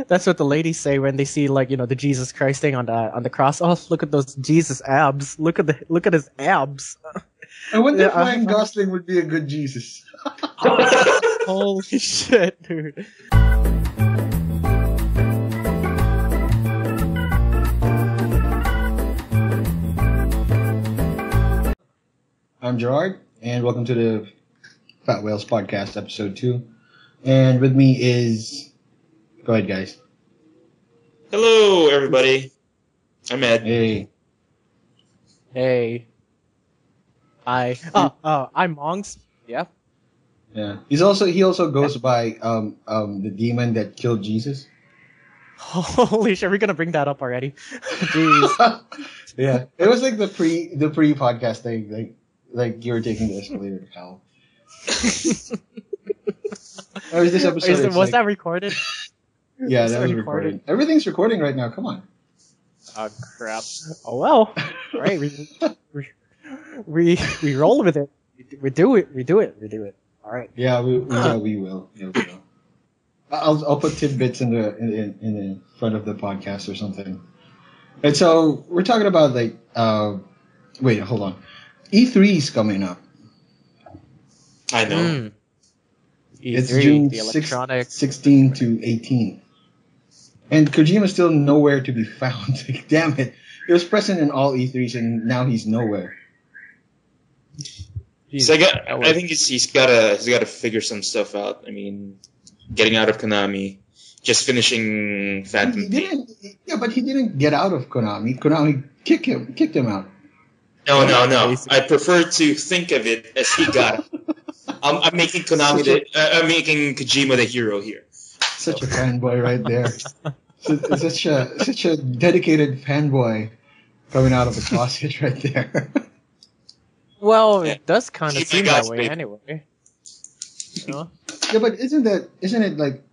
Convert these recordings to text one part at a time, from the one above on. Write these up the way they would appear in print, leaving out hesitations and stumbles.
That's what the ladies say when they see the Jesus Christ thing on the cross. Oh, look at those Jesus abs. Look at his abs. I wonder if Yeah, Ryan Gosling would be a good Jesus. Holy shit, dude. I'm Gerard, and welcome to the FatWhales podcast, episode 2. And with me is... Go ahead, guys. Hello, everybody. I'm Ed. Hey. Hey. Hi. I'm Monks. Yeah. Yeah. He also goes by the demon that killed Jesus. Holy shit, we're gonna bring that up already. Jeez. Yeah. It was like the pre podcast thing, like you were taking the escalator to hell. Or is this episode? Was that recorded? Yeah, that was recorded. Everything's recording right now. Come on. Oh crap. Oh well. Right. We roll with it. We do it. All right. Yeah, we will. Yeah, we will. I'll put tidbits in the front of the podcast or something. And so we're talking about wait, hold on. E3 is coming up. I know. E3, It's June the electronic 16 to 18. And Kojima's still nowhere to be found. Like, damn it. He was present in all E3s and now he's nowhere. So I think he's gotta figure some stuff out. I mean, getting out of Konami, just finishing Phantom Pain. Yeah, but he didn't get out of Konami. Konami kicked him out. No. I prefer to think of it as he got it. I'm making I'm making Kojima the hero here. Such a fanboy right there. Such a dedicated fanboy coming out of the closet right there. Well, it does kind of seem that way baby. anyway. You know? Yeah, but isn't it like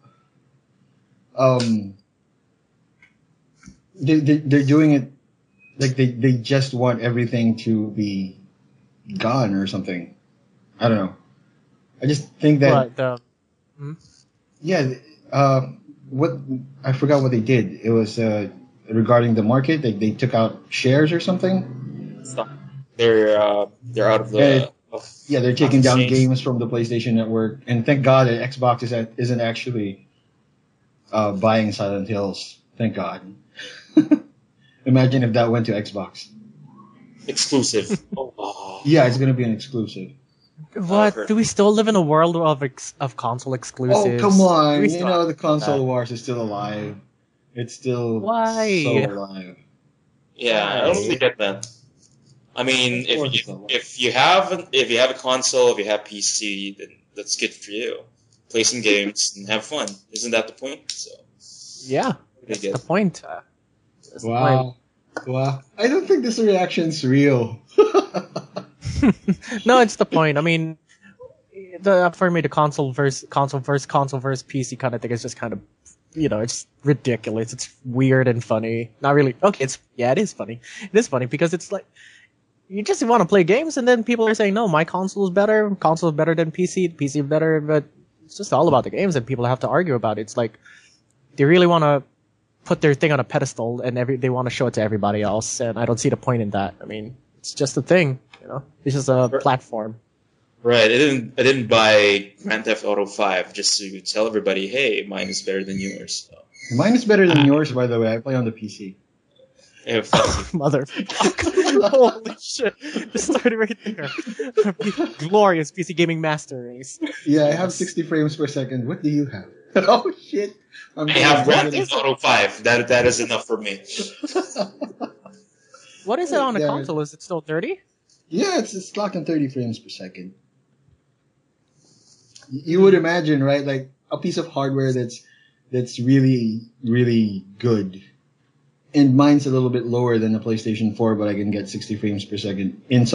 they're doing it like they just want everything to be gone or something. I don't know. I just think that what I forgot what they did. It was regarding the market. They took out shares or something. They're out of the. They're taking down games from the PlayStation Network, and thank God that Xbox isn't actually buying Silent Hills. Thank God. Imagine if that went to Xbox. Exclusive. Oh. Yeah, it's gonna be an exclusive. What? Do we still live in a world of console exclusives? Oh, come on. The console wars is still alive. It's still so alive. Yeah, I don't really get that. I mean, if you have a console, if you have PC, then that's good for you. Play some games and have fun. Isn't that the point? So. Yeah, that's the point. Wow. I don't think this reaction's real. No, it's the point. I mean, for me, the console versus PC kind of thing is just kind of, it's ridiculous. It's weird and funny. Not really. Okay, it is funny. It is funny because it's like, you just want to play games, and then people are saying, no, my console is better. Console is better than PC. PC is better, but it's just all about the games, and people have to argue about it. It's like they really want to put their thing on a pedestal, and they want to show it to everybody else, and I don't see the point in that. I mean, it's just a thing, It's just a platform. Right. I didn't buy Grand Theft Auto 5 just to tell everybody, hey, mine is better than yours. So. Mine is better than yours, by the way. I play on the PC. Motherfucker. Holy shit. This started right there. Glorious PC gaming master race. Yeah, I have 60 frames per second. What do you have? Oh, shit. I have Grand Theft Auto 5. That is enough for me. What is it on a console? Is it still 30? Yeah, it's clocked in 30 frames per second. You would imagine, right? Like a piece of hardware that's really, really good. And mine's a little bit lower than the PlayStation 4, but I can get 60 frames per second in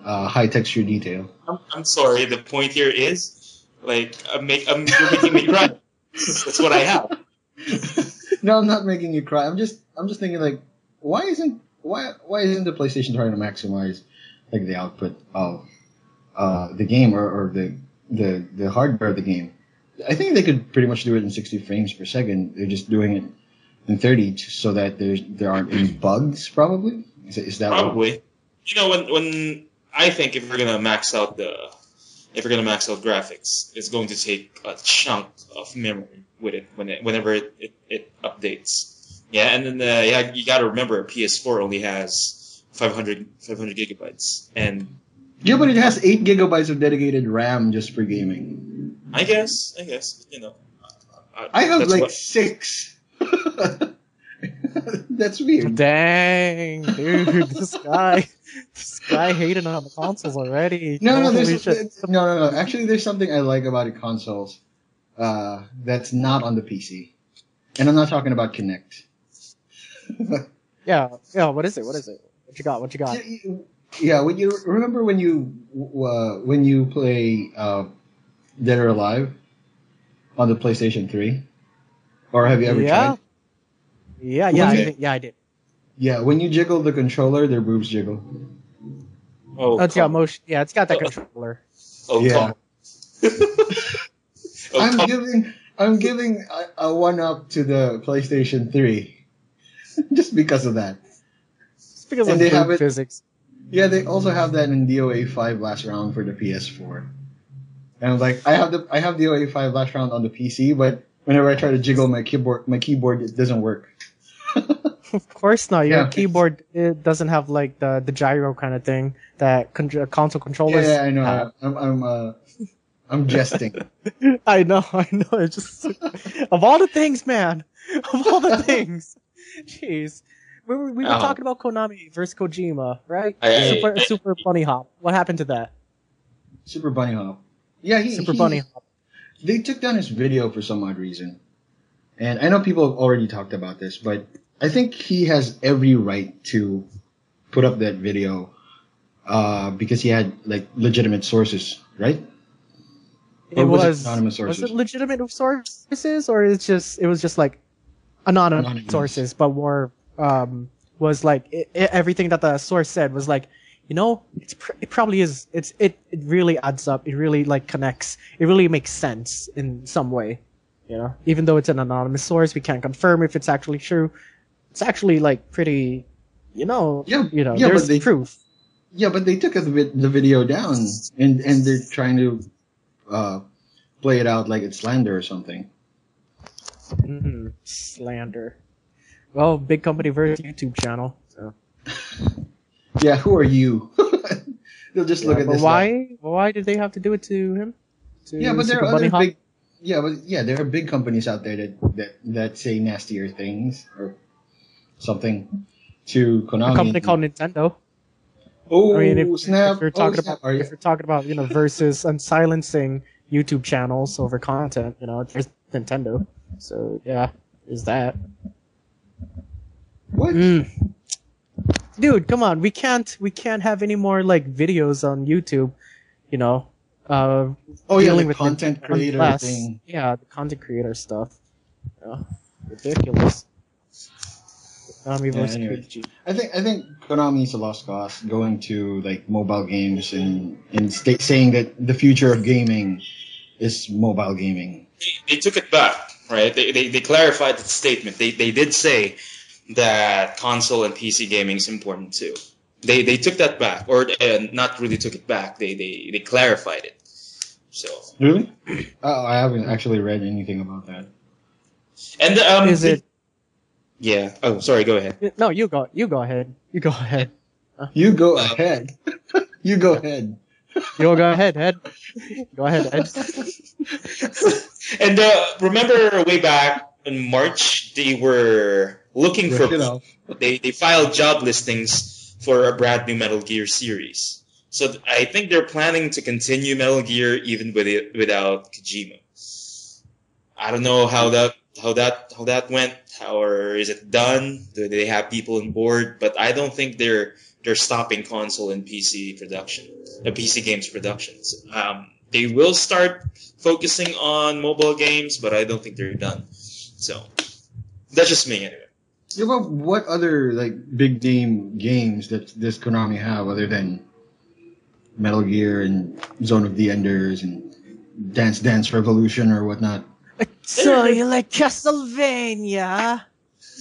high texture detail. I'm sorry. The point here is, you're making me cry. That's what I have. No, I'm not making you cry. I'm just thinking like, why isn't the PlayStation trying to maximize like the output of the game or the hardware of the game? I think they could pretty much do it in 60 frames per second. They're just doing it in 30 so that there aren't any bugs. Probably is that probably? You know, when I think if we're gonna max out graphics, it's going to take a chunk of memory with it whenever it updates. Yeah, and then you got to remember a PS4 only has 500 gigabytes, and yeah, but it has 8 gigabytes of dedicated RAM just for gaming. I guess you know. I have like 6. That's weird. Dang, dude, this guy hating on the consoles already. No. Actually, there's something I like about the consoles that's not on the PC, and I'm not talking about Kinect. Yeah. What is it? What you got? Yeah. When you remember when you play Dead or Alive on the PlayStation 3, or have you ever tried? Yeah, I did. Yeah, when you jiggle the controller, their boobs jiggle. Oh, it's got motion. Yeah, it's got that controller. Oh, yeah. I'm Oh, giving a 1-up to the PlayStation 3 just because of that. It's because And of they have boob it- physics. Yeah, they also have that in DOA 5 last round for the PS4. And I'm like, I have DOA 5 last round on the PC, but whenever I try to jiggle my keyboard it doesn't work. Of course not. Your Yeah. keyboard it doesn't have like the gyro kind of thing that console controllers. Yeah, I know. have. I'm jesting. I know. It's just of all the things, man. Of all the things, jeez. We were talking about Konami versus Kojima, right? Super Bunny Hop. What happened to that? Super Bunny Hop. Yeah, Bunny Hop. They took down his video for some odd reason. And I know people have already talked about this, but I think he has every right to put up that video because he had like legitimate sources, right? Or was it anonymous sources? Was it legitimate sources, or it was just like anonymous sources, but more was like everything that the source said was like, you know, it probably is. It really adds up. It really like connects. It really makes sense in some way. You know, even though it's an anonymous source, we can't confirm if it's actually true. It's actually like pretty, there's proof. Yeah, but they took the video down and they're trying to play it out like it's slander or something. Slander. Well, big company versus YouTube channel. So. Yeah, who are you? They'll just look at this. Why did they have to do it to him? But there are other big. There are big companies out there that say nastier things or something to Konami. A company called Nintendo. Oh, I mean, snap! If you're talking about versus and silencing YouTube channels over content, there's Nintendo. So yeah, there's that. What? Dude, come on. We can't have any more like videos on YouTube, dealing with content creator thing. Yeah, the content creator stuff. Ridiculous. Konami versus PG. I think Konami's a lost cause going to like mobile games and saying that the future of gaming is mobile gaming. They took it back, right? They clarified the statement. They did say that console and PC gaming is important too. They took that back, or not really took it back. They clarified it. So really, I haven't actually read anything about that. And is it? Yeah. Oh, sorry. Go ahead. No, you go ahead. You go ahead. You go ahead. You go ahead. You go ahead, Ed. Go ahead, Ed. And remember way back in March, they were looking for. They filed job listings for a brand new Metal Gear series. So I think they're planning to continue Metal Gear even without Kojima. I don't know how that went, or is it done? Do they have people on board? But I don't think they're stopping console and PC production, PC games productions. They will start focusing on mobile games, but I don't think they're done. So that's just me anyway. Yeah, but what other like big name games does Konami have other than Metal Gear and Zone of the Enders and Dance Dance Revolution or whatnot. So you like Castlevania?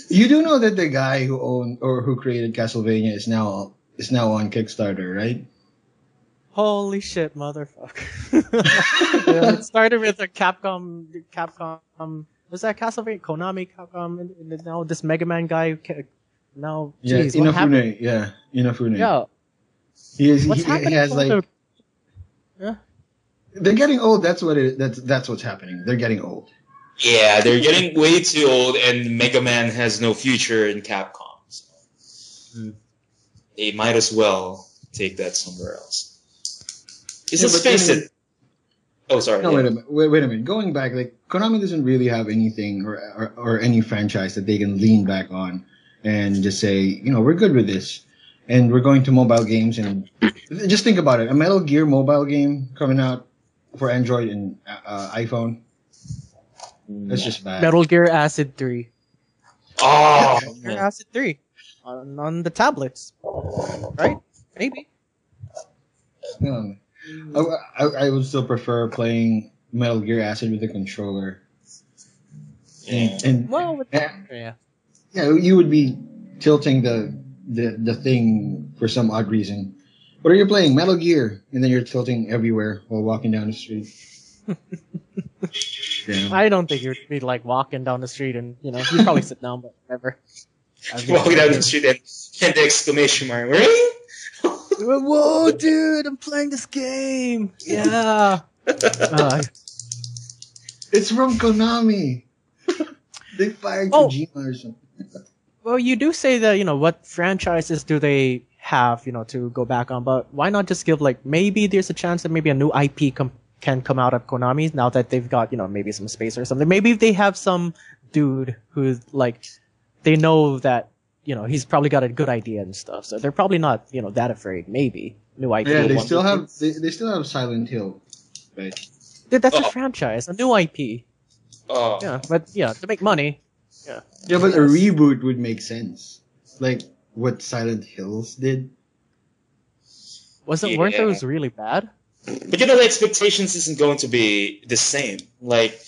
You do know that the guy who owned or who created Castlevania is now on Kickstarter, right? Holy shit, motherfucker! Yeah, it started with a Capcom. Was that Castlevania? Konami, Capcom, and now this Mega Man guy. Now, geez, what happened? Inafune. Yeah. What's happening? He has like. Yeah. They're getting old. That's what's happening. They're getting old. Yeah, they're getting way too old, and Mega Man has no future in Capcom. So they might as well take that somewhere else. Just face it. Oh, sorry. No, wait a minute. Going back, like Konami doesn't really have anything or any franchise that they can lean back on and just say, we're good with this, and we're going to mobile games. And just think about it: a Metal Gear mobile game coming out for Android and iPhone. That's just bad. Metal Gear Acid 3. Oh, Metal Gear Acid 3 on the tablets, right? Maybe. I would still prefer playing Metal Gear Acid with a controller. Yeah. You would be tilting the thing for some odd reason. What are you playing? Metal Gear, and then you're tilting everywhere while walking down the street. Damn. I don't think you'd be like walking down the street and you'd probably sit down, but whatever. Walking down the street and the exclamation mark. Really? Whoa, dude! I'm playing this game. Yeah. It's from Konami. They fired Kojima or something. Well, you do say that what franchises do they have to go back on, but why not just give maybe there's a chance that maybe a new IP can come out of Konami now that they've got maybe some space or something. Maybe they have some dude who's they know that he's probably got a good idea and stuff, so they're probably not that afraid. Maybe new IP. Yeah, they still have Silent Hill, right? Dude, that's a franchise, a new IP. Oh. Yeah, but to make money. Yeah. Yeah, but a reboot would make sense, like what Silent Hills did. Weren't those really bad? But the expectations isn't going to be the same. Like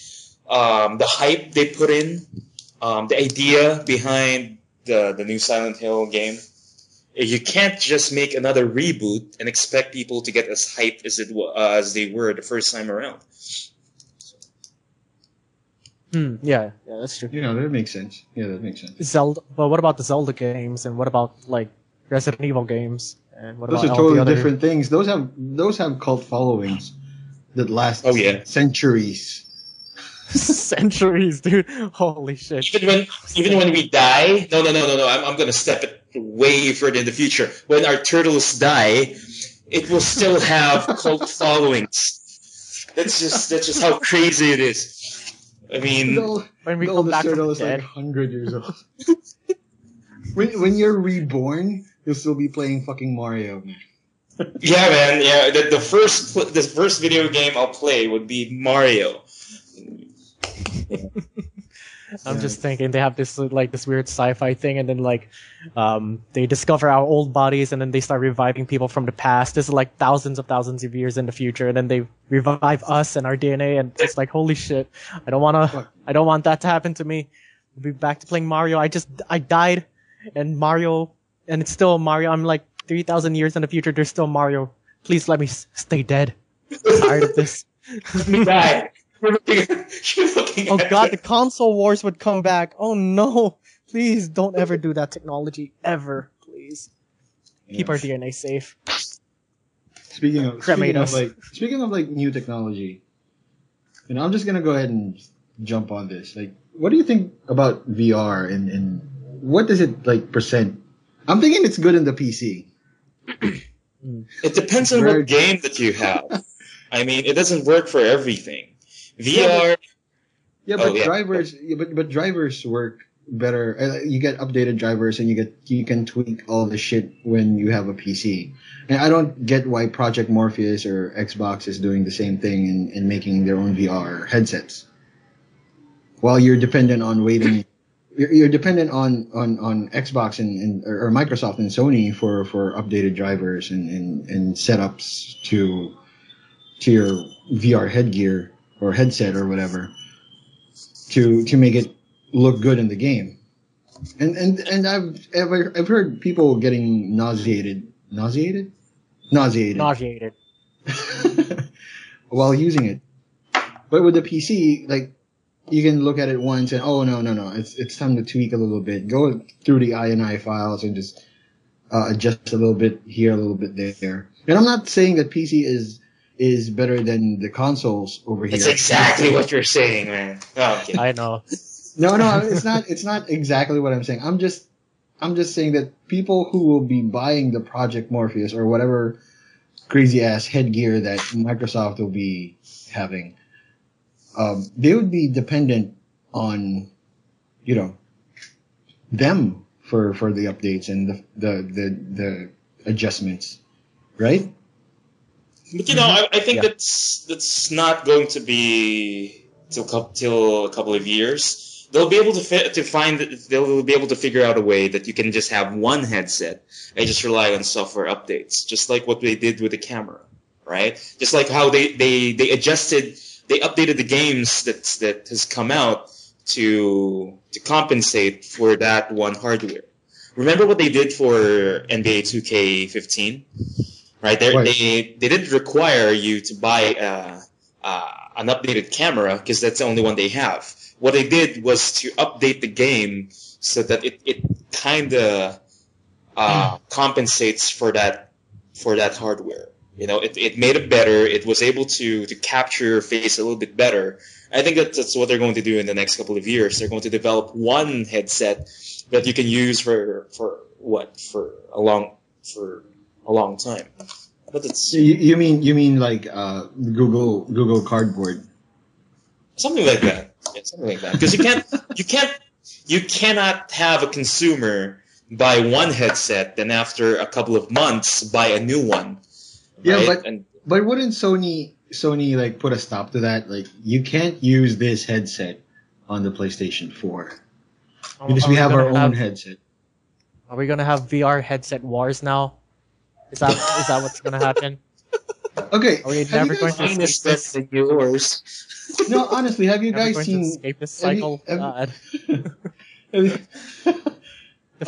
the hype they put in, the idea behind the new Silent Hill game. You can't just make another reboot and expect people to get as hyped as they were the first time around. Yeah, that's true. That makes sense. Yeah, that makes sense. Zelda, but what about the Zelda games, and what about Resident Evil games, and what those about are totally different things. Those have cult followings that last centuries. Centuries, dude. Holy shit. Even when we die, no. I'm gonna step it way further in the future. When our turtles die, it will still have cult followings. That's just how crazy it is. I mean, when we come back from the dead, 100 years old. when you're reborn, you'll still be playing fucking Mario, man. Yeah, man. Yeah, the first video game I'll play would be Mario. I'm just thinking they have this this weird sci-fi thing, and then they discover our old bodies, and then they start reviving people from the past. This is thousands of years in the future, and then they revive us and our DNA, and it's holy shit. I don't want that to happen to me. I'll be back to playing Mario. I died, and it's still Mario. I'm 3,000 years in the future. There's still Mario. Please let me stay dead. I'm tired of this. Let me die. Oh god, the console wars would come back. Oh no. Please don't ever do that technology. Ever. Please. Keep our DNA safe. Speaking of new technology, I'm just gonna go ahead and jump on this. What do you think about VR and what does it present? I'm thinking it's good in the PC. It depends on what game that you have. I mean, it doesn't work for everything. VR. But drivers work better. You get updated drivers, and you can tweak all the shit when you have a PC. And I don't get why Project Morpheus or Xbox is doing the same thing and making their own VR headsets. While you're dependent on waiting, you're dependent on Xbox or Microsoft and Sony for updated drivers and setups VR headgear or headset or whatever to make it look good in the game. And I've heard people getting nauseated while using it. But with the PC, like, you can look at it once and, oh, no, it's time to tweak a little bit. Go through the INI files and just adjust a little bit here, a little bit there. And I'm not saying that PC is better than the consoles over here. It's exactly what you're saying, man. Oh, okay. I know. No, it's not exactly what I'm saying. I'm just saying that people who will be buying the Project Morpheus or whatever crazy ass headgear that Microsoft will be having, they would be dependent on, them for the updates and the adjustments, right? But I think that's not going to be till a couple of years. They'll be able they'll be able to figure out a way that you can just have one headset and just rely on software updates, just like what they did with the camera, right? Just like how they updated the games that has come out to compensate for that one hardware. Remember what they did for NBA 2K15, right? They didn't require you to buy an updated camera because that's the only one they have. What they did was to update the game so that it kind of compensates for that hardware. It made it better. It was able to capture your face a little bit better. I think that's what they're going to do in the next couple of years. They're going to develop one headset that you can use for a long time. But it's you mean like Google Cardboard, something like that. Yeah, something like that. Because you cannot have a consumer buy one headset, then after a couple of months buy a new one. Yeah, right? but wouldn't Sony like put a stop to that? Like, you can't use this headset on the PlayStation 4 because we have our own headset. Are we gonna have VR headset wars now? Is that what's gonna happen? Okay, are we never going to escape this? Yours. No, honestly, have you guys seen? Escape this cycle? The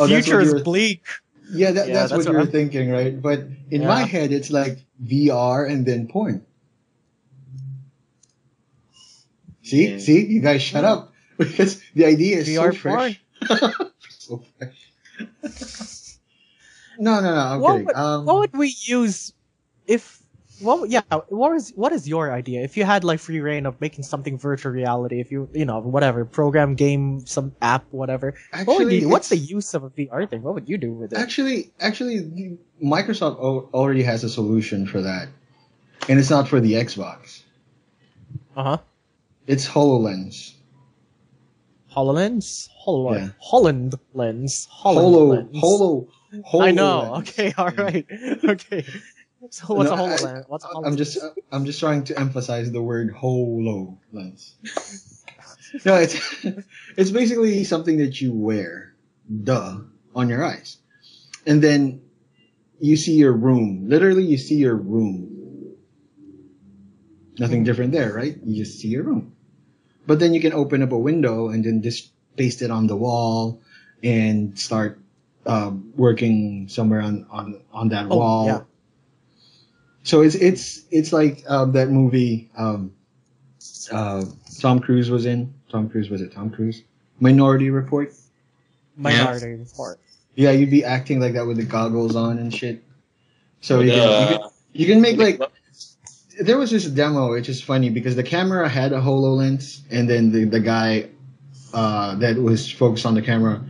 future is bleak. Yeah, that's what you're thinking, right? But in my head, it's like VR and then porn. See, you guys shut up because the idea is VR so fresh. So fresh. No, I'm kidding. What would we use if? What is your idea? If you had like free reign of making something virtual reality, if you whatever program, game, some app, whatever. Actually, what's the use of a VR thing? What would you do with it? Actually, Microsoft already has a solution for that, and it's not for the Xbox. It's HoloLens. HoloLens? Yeah. HoloLens. I know. Okay, all right. Okay. So what's a HoloLens? What's a HoloLens? I'm just trying to emphasize the word HoloLens. No, it's basically something that you wear, on your eyes, and then you see your room. Literally, you see your room. Nothing different there, right? You just see your room. But then you can open up a window and then just paste it on the wall and start working somewhere on that wall. Yeah. So it's like that movie Tom Cruise was in. Tom Cruise? Minority Report. Minority Report. Yeah, you'd be acting like that with the goggles on and shit. So you can make like. There was this demo, which is funny because the camera had a HoloLens, and then the guy that was focused on the camera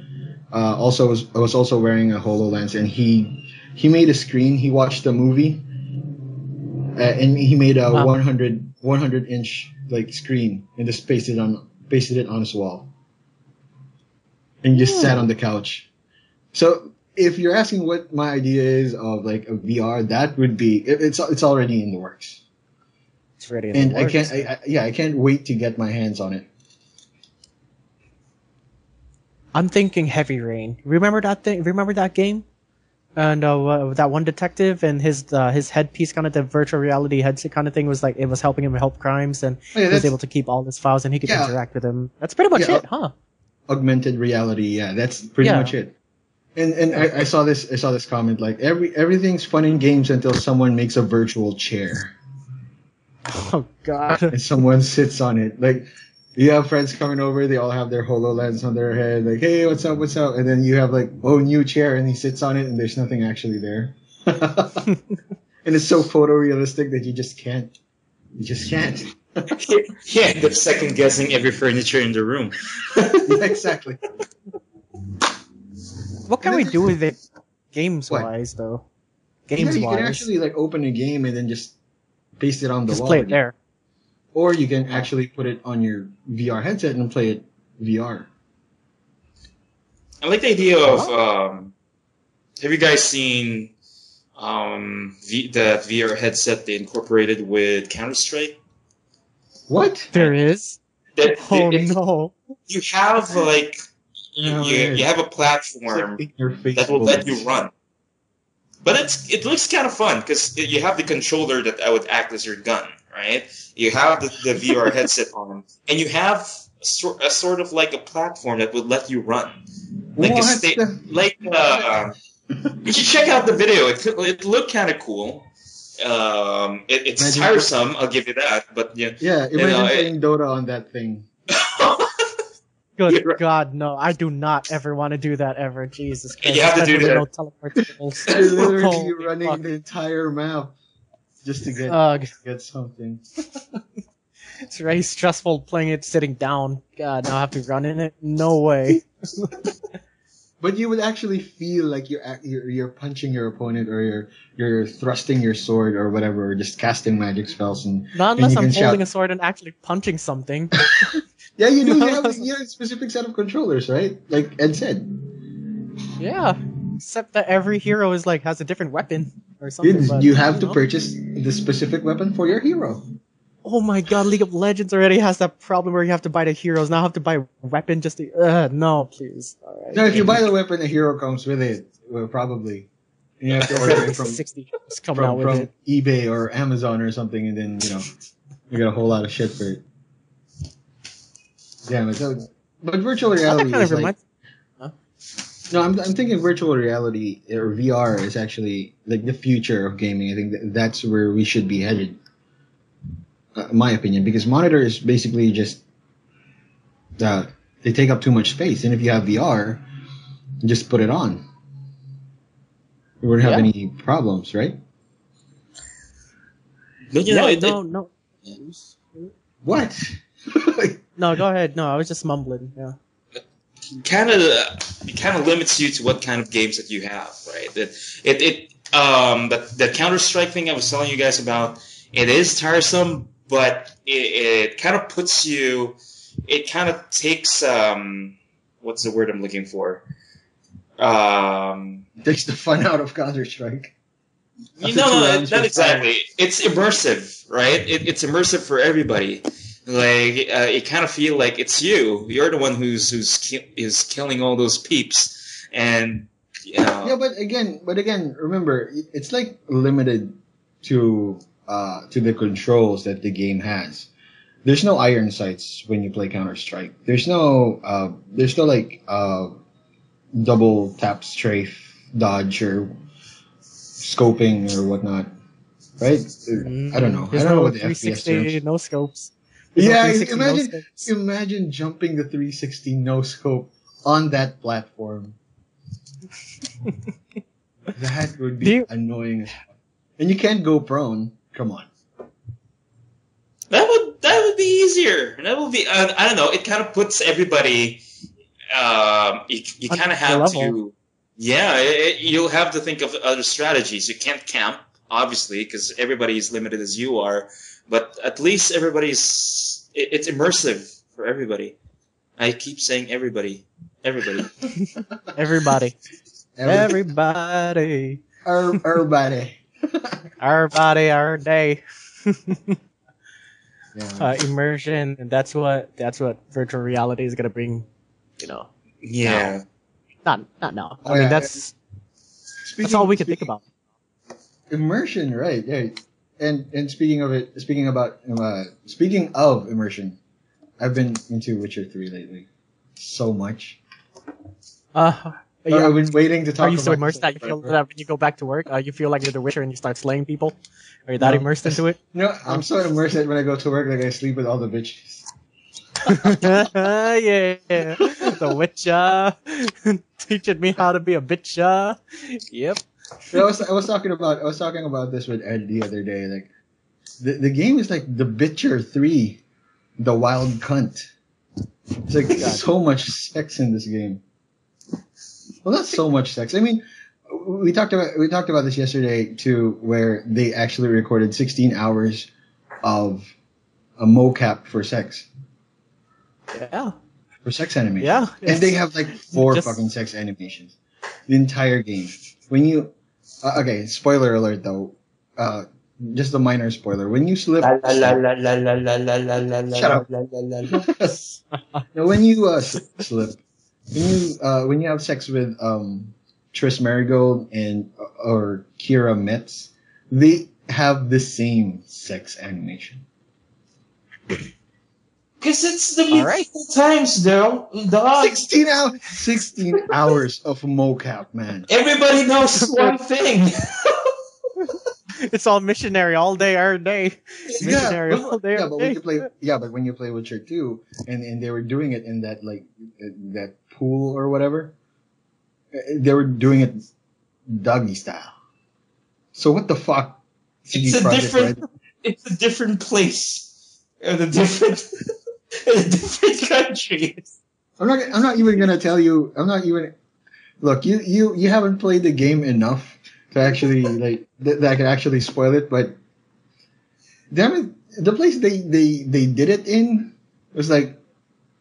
was also wearing a HoloLens, and he made a screen. He watched the movie, and he made a 100 inch like screen and just pasted it on his wall, and just sat on the couch. So if you're asking what my idea is of like a VR, that would be it's already in the works. It's ready in the works. I can't wait to get my hands on it. I'm thinking Heavy Rain. Remember that thing? Remember that game? And that one detective and his headpiece, kind of the virtual reality headset kind of thing, was like it was helping him help crimes, and he was able to keep all his files, and he could interact with them. That's pretty much it, huh? Augmented reality, yeah, that's pretty much it. And I saw this comment like everything's fun in games until someone makes a virtual chair. Oh God! And someone sits on it. Like you have friends coming over, they all have their HoloLens on their head, like, hey, what's up? And then you have like, oh, new chair, and he sits on it, and there's nothing actually there. And it's so photorealistic that you just can't. Yeah, they're second guessing every furniture in the room. Yeah, exactly. What can we do with it, games-wise, though? Games-wise, you can actually like open a game and then just paste it on the wall. Just play it there. Or you can actually put it on your VR headset and play it VR. I like the idea of. Have you guys seen the VR headset they incorporated with Counter-Strike? What? There is? No. You have like you have a platform that will let you run. But it looks kind of fun because you have the controller that would act as your gun, right? You have the VR headset on, and you have a sort of like a platform that would let you run. Like you should check out the video. It looked kind of cool. It's tiresome, I'll give you that. But imagine playing Dota on that thing. Good God, no! I do not ever want to do that ever. Jesus Christ! You have to do that. No teleportables. You're literally running the entire map just to get something. It's very stressful playing it sitting down. God, now I have to run in it. No way. But you would actually feel like you're punching your opponent, or you're thrusting your sword or whatever, or just casting magic spells. Not unless I'm holding a sword and actually punching something. Yeah, you do. You have a specific set of controllers, right? Like Ed said. Yeah, except that every hero has a different weapon or something. You have to purchase the specific weapon for your hero. Oh my God, League of Legends already has that problem where you have to buy the heroes. Now I have to buy a weapon just to... no, please. All right. No, if you buy the weapon, the hero comes with it. Well, probably. You have to order it from eBay or Amazon or something, and then, you get a whole lot of shit for it. Yeah, but virtual reality is like... No, I'm thinking virtual reality or VR is actually like the future of gaming. I think that's where we should be headed. In my opinion, because monitor is basically just they take up too much space, and if you have VR, just put it on. You wouldn't have any problems, right? No. What? No, go ahead. No, I was just mumbling. Yeah. It kind of limits you to what kind of games that you have, right? The Counter-Strike thing I was telling you guys about, it is tiresome. But it kind of puts you. It kind of takes what's the word I'm looking for? Takes the fun out of Counter-Strike. No, not exactly. It's immersive, right? It's immersive for everybody. Like you kind of feel like it's you. You're the one who's killing all those peeps, and Yeah, but again, remember, it's like limited to the controls that the game has. There's no iron sights when you play Counter-Strike. There's no like double tap strafe dodge or scoping or whatnot, right? I don't know. I don't know what the FPS terms. No scopes. Yeah, imagine jumping the 360 no scope on that platform. That would be annoying as fuck. And you can't go prone. Come on. That would be easier. That would be I don't know. It kind of puts everybody. You kind of have to. Yeah, you'll have to think of other strategies. You can't camp, obviously, because everybody is limited as you are. But at least everybody's. It's immersive for everybody. I keep saying everybody. Everybody. Everybody. Everybody. Everybody. Our body, our day. Yeah. Immersion, and that's what virtual reality is gonna bring. Yeah. Not now. I mean, that's That's all we can think about. Immersion, right? And speaking of immersion, I've been into Witcher 3 lately, so much. I've been waiting to talk. Are you so about immersed that you feel that when you go back to work, you feel like you're the Witcher and you start slaying people? Are you that immersed into it? No, I'm so immersed that when I go to work, like I sleep with all the bitches. Yeah, the Witcher teaching me how to be a bitch. Yep. I was talking about this with Ed the other day. Like the game is like the Bitcher 3, the wild cunt. It's like so much sex in this game. Well, not so much sex. I mean, we talked about this yesterday too, where they actually recorded 16 hours of a mocap for sex. Yeah. For sex animation. Yeah. And they have like 4 fucking sex animations. The entire game. When you okay, spoiler alert though. Just a minor spoiler. When you slip shut up. Now when you slip, when you have sex with Triss Marigold and or Kira Metz, they have the same sex animation. Because it's the medieval times, though. 16 hours of mocap, man. Everybody knows one thing. It's all missionary all day, every day. Missionary all day, every day. But when you play Witcher 2, and they were doing it in that like that pool or whatever, they were doing it doggy style. So what the fuck? It's a different place, in a different country. I'm not even gonna tell you. Look, you haven't played the game enough to actually like that I can actually spoil it. But damn it, the place they did it in was like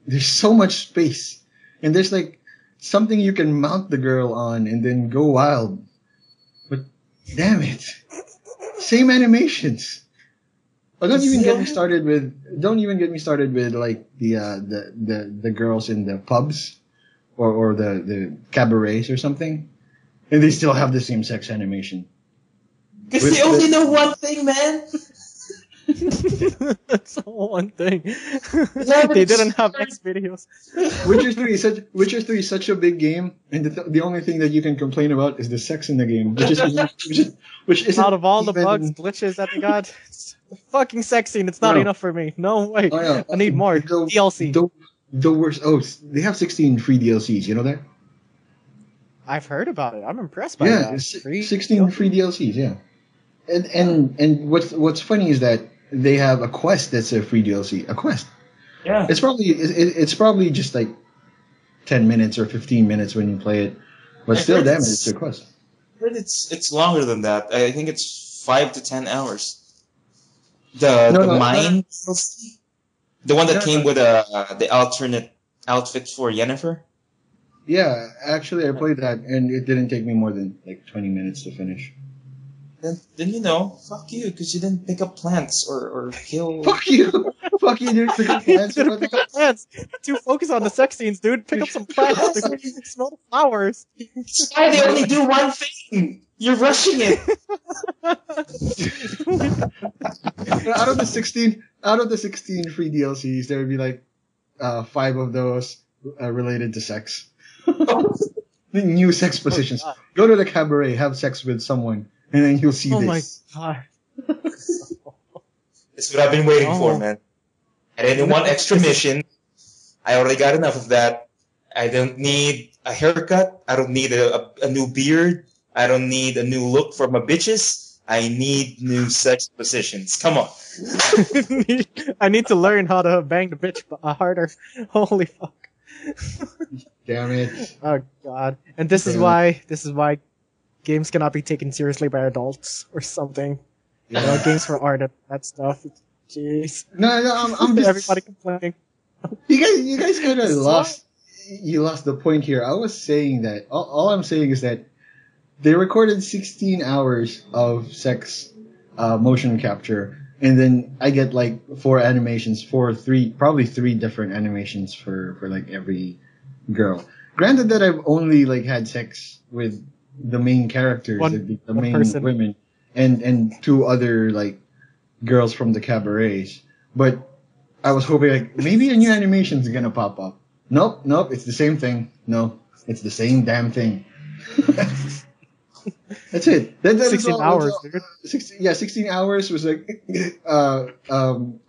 there's so much space, and there's like something you can mount the girl on and then go wild. But damn it, same animations. But don't even get me started with like the girls in the pubs or the cabarets or something, and they still have the same sex animation. Because they only know one thing, man. That's all one thing. They didn't have X videos. Witcher 3 is such a big game, and the only thing that you can complain about is the sex in the game, which is out of all the bugs, glitches that they got. The fucking sex scene, it's not enough for me. No way. I need more. DLC. The worst. Oh, they have 16 free DLCs. You know that? I've heard about it. I'm impressed by that. 16 free DLCs. Yeah. And what's funny is that they have a quest that's a free DLC. A quest. Yeah. It's probably just like 10 minutes or 15 minutes when you play it, but still, damn it, it's a quest. But it's longer than that. I think it's 5 to 10 hours. The mine, the one that came with the alternate outfit for Yennefer. Yeah, actually, I played that, and it didn't take me more than like 20 minutes to finish. Then fuck you, because you didn't pick up plants or kill. Fuck you, you didn't pick up plants. Pick up plants. Too focused on the sex scenes, dude. Pick up some plants. Smell the flowers. That's why they only do one thing. You're rushing it. Out of the 16 free DLCs, there would be like 5 of those related to sex. New sex positions. Go to the cabaret, have sex with someone, and then you'll see this. Oh my god. That's what I've been waiting for, man. I didn't want extra mission. I already got enough of that. I don't need a haircut. I don't need a new beard. I don't need a new look for my bitches. I need new sex positions. Come on. I need to learn how to bang the bitch harder. Holy fuck. Damn it. Oh god. And this is why games cannot be taken seriously by adults or something. Yeah. You know, games for art and that stuff. Jeez. No, I'm just... Everybody complaining. You guys kind of lost the point here. I was saying that all I'm saying is that they recorded 16 hours of sex motion capture, and then I get like 4 animations, probably 3 different animations for like every girl. Granted that I've only like had sex with the main characters, the one main person. women, and two other like girls from the cabarets. But I was hoping like maybe a new animation is gonna pop up. Nope, it's the same thing. No, it's the same damn thing. That's it. That is 16 all, hours, dude. 16 hours was like a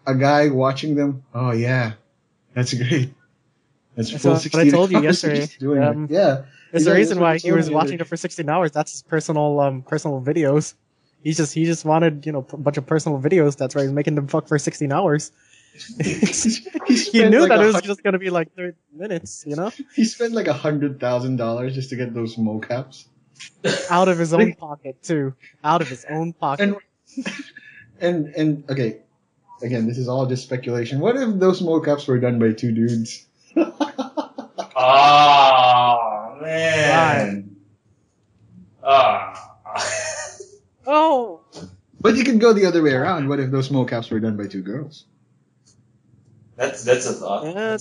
guy watching them. Oh yeah, that's great. That's full what 16 I told you hours yesterday. just doing it. Yeah. There's a Exactly, reason that's what why you he told was me watching it for 16 hours. That's his personal videos. He just wanted, a bunch of personal videos. That's why he's making them fuck for 16 hours. He knew like that it was just gonna be like 30 minutes, He spent like $100,000 just to get those mocaps. Out of his own pocket too. Out of his own pocket. And okay, again, this is all just speculation. What if those mocaps were done by two dudes? Oh man. Oh. But you could go the other way around. What if those mocaps were done by two girls? That's a thought.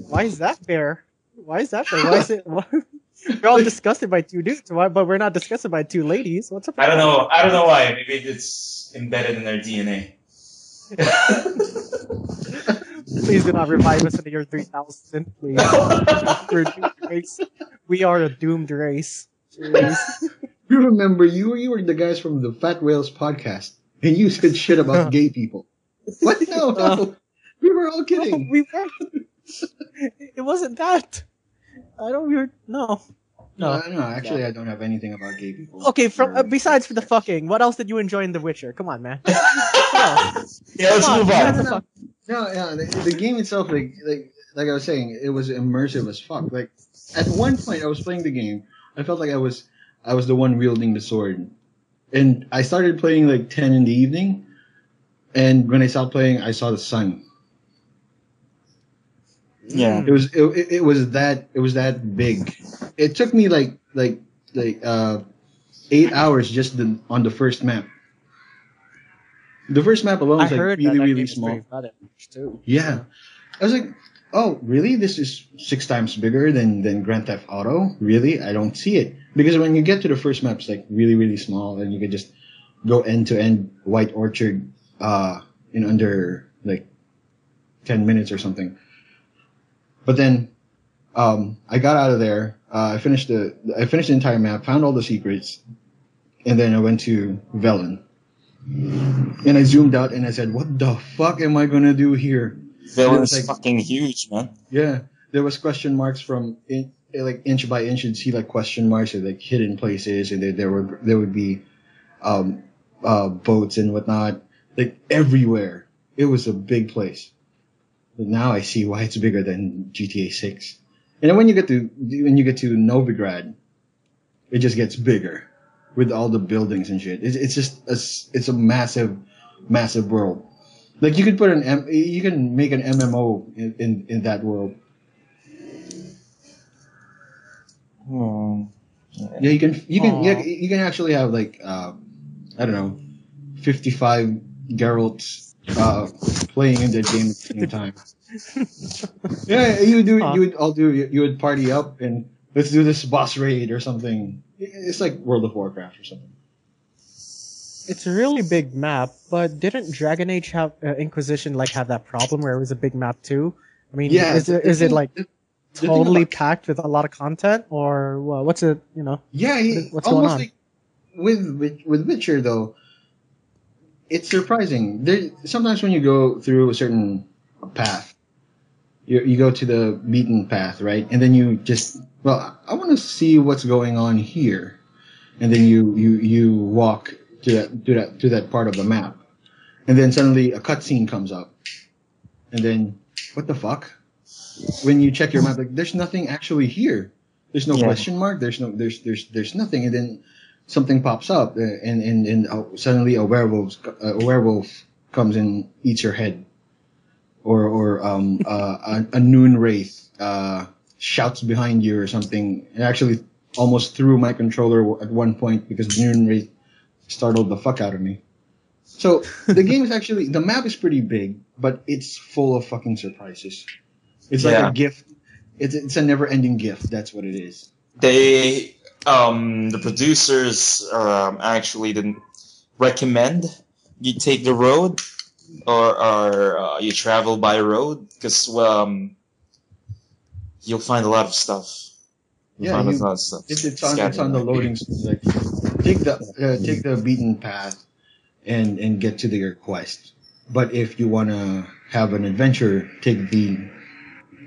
Why is that fair? Why is it? We're all disgusted by two dudes, but we're not disgusted by two ladies. What's up? I don't know why. Maybe it's embedded in their DNA. Please do not revive us in the year 3000, please. We're a doomed race. We are a doomed race. Jeez. You remember, you were the guys from the FatWhales podcast, and you said shit about gay people. What? No. We were all kidding. No, we weren't. It wasn't that. No. Actually, I don't have anything about gay people. Okay, besides for the fucking, what else did you enjoy in The Witcher? Come on, man. Yeah, let's move on. No, the game itself, like I was saying, it was immersive as fuck. Like at one point, I was playing the game, I felt like I was the one wielding the sword, and I started playing like 10 in the evening, and when I stopped playing, I saw the sun. Yeah, it was that big. It took me like 8 hours just on the first map. The first map alone is like really small. Yeah, I was like, oh really? This is 6 times bigger than Grand Theft Auto. Really? I don't see it, because when you get to the first map, it's like really small, and you can just go end to end White Orchard in under like 10 minutes or something. But then I got out of there. I finished the entire map, found all the secrets, and then I went to Velen. And I zoomed out and I said, "What the fuck am I gonna do here?" Velen's like, fucking huge, man. Yeah, there was question marks from like inch by inch. You'd see like question marks at like hidden places, and there would be boats and whatnot, like everywhere. It was a big place. But now I see why it's bigger than GTA 6. And then when you get to Novigrad, it just gets bigger with all the buildings and shit. It's a massive world. Like you can make an MMO in that world. Oh. Yeah, you can actually have like I don't know, 55 Geralts playing in the game at the same time. Yeah, you would party up and let's do this boss raid or something. It's like World of Warcraft or something. It's a really big map, but didn't Dragon Age have Inquisition have that problem where it was a big map too? I mean, yeah, is it totally packed with a lot of content, or what's it? Yeah, what's going on? Like with Witcher though. It's surprising. Sometimes when you go through a certain path, you go to the beaten path, right? And then you just, I want to see what's going on here, and then you walk to that part of the map, and then suddenly a cutscene comes up, and then what the fuck? When you check your map, like there's nothing actually here. There's no question mark. There's nothing, and then something pops up, and suddenly a werewolf comes and eats your head, or a noon wraith shouts behind you or something. It actually almost threw my controller at one point because the noon wraith startled the fuck out of me. So the game is actually, the map is pretty big, but it's full of fucking surprises. It's like a gift. It's a never-ending gift. That's what it is. the producers actually didn't recommend you take the road or you travel by road because you'll find a lot of stuff. Yeah, it's on the loading. Like, take the beaten path and get to your quest. But if you wanna have an adventure, take the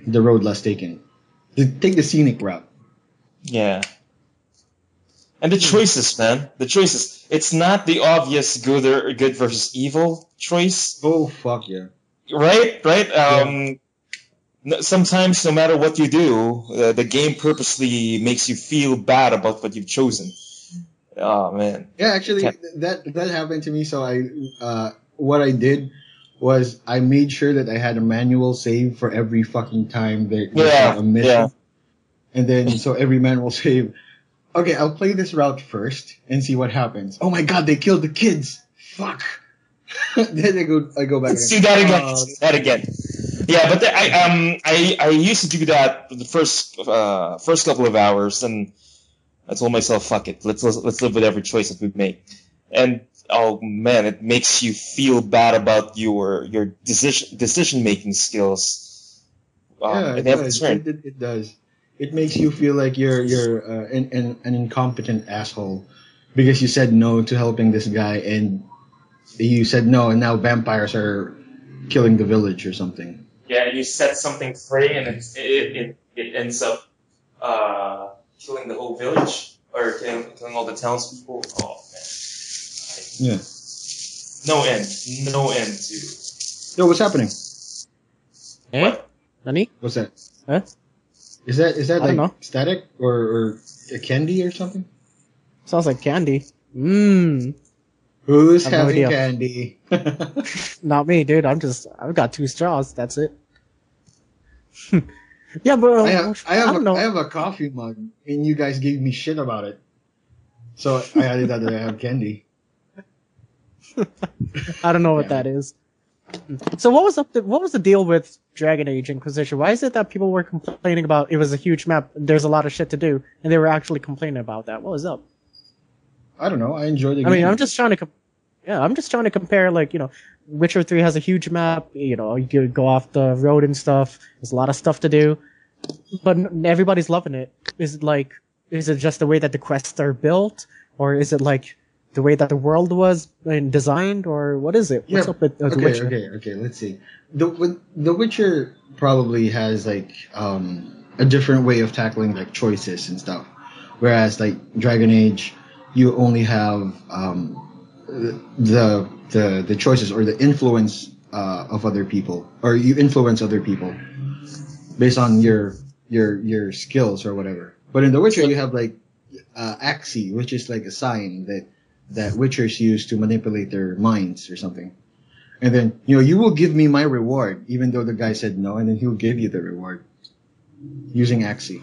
road less taken. Take the scenic route. Yeah. And the choices, man. The choices. It's not the obvious good versus evil choice. Oh fuck yeah! Right. Sometimes, no matter what you do, the game purposely makes you feel bad about what you've chosen. Oh man. Yeah, actually, that happened to me. So what I did was I made sure that I had a manual save for every fucking time there's a mission. Yeah. And then, so every manual save. Okay, I'll play this route first and see what happens. Oh my god, they killed the kids! Fuck! Then I go back. Let's do that again. That again. Yeah, but I used to do that the first couple of hours, and I told myself, fuck it, let's live with every choice that we make. And oh man, it makes you feel bad about your decision making skills. Yeah, it does. It makes you feel like you're an incompetent asshole because you said no to helping this guy, and you said no, and now vampires are killing the village or something. Yeah, you set something free, and it ends up killing the whole village or killing all the townspeople. Oh man. Yeah. No end to. Yo, what's happening? What? Nani? What's that? Huh? Is that like static or a candy or something? Sounds like candy. Mmm. Who's having candy? Not me, dude. I've got 2 straws. That's it. Yeah, but I have a coffee mug, and you guys gave me shit about it. So I added that I have candy. I don't know what that is. So what was the deal with Dragon Age Inquisition? Why is it that people were complaining about it was a huge map, there's a lot of shit to do, and they were actually complaining about that? What was up? I don't know. I enjoyed the game. I mean, I'm just trying to compare, like, Witcher 3 has a huge map, you could go off the road and stuff. There's a lot of stuff to do, but everybody's loving it. Is it just the way that the quests are built, or is it like the way that the world was designed, or what is it? What's up with The Witcher? Okay, let's see. The Witcher probably has like a different way of tackling like choices and stuff, whereas like Dragon Age, you only have the choices or the influence of other people, or you influence other people based on your skills or whatever. But in The Witcher, you have like Axii, which is like a sign that Witchers use to manipulate their minds or something. And then, you will give me my reward, even though the guy said no, and then he'll give you the reward using Axii.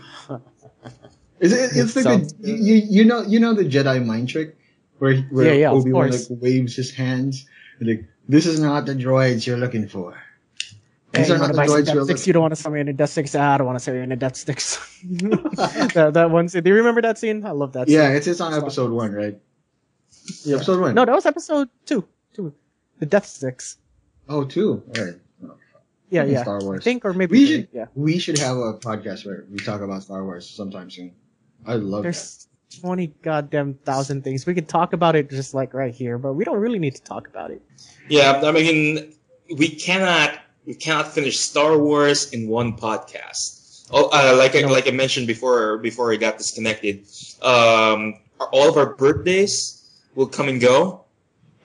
It's like you know the Jedi mind trick where Obi-Wan like waves his hands and like, this is not the droids you're looking for. These are not the droids you're looking for. You don't want to summon me in a Death Sticks. I don't want to summon you in a Death Sticks. that one scene. Do you remember that scene? I love that scene. Yeah, it's on episode 1, right? Yeah. Episode 1. No, that was episode 2. The Death Sticks. Oh, 2. All right. Oh, yeah. Star Wars. I think, or maybe we should have a podcast where we talk about Star Wars sometime soon. I love There's 20 goddamn thousand things. We could talk about it just like right here, but we don't really need to talk about it. Yeah, I mean, we cannot finish Star Wars in one podcast. Like I mentioned before I got disconnected, all of our birthdays will come and go,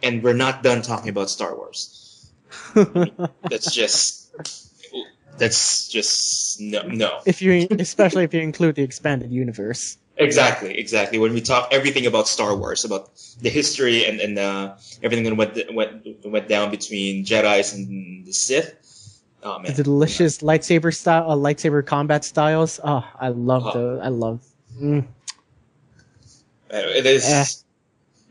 and we're not done talking about Star Wars. That's just no. Especially if you include the expanded universe. Exactly. When we talk everything about Star Wars, about the history and everything that went down between Jedi's and the Sith. Oh man, the delicious lightsaber combat styles. Oh, I love. It is.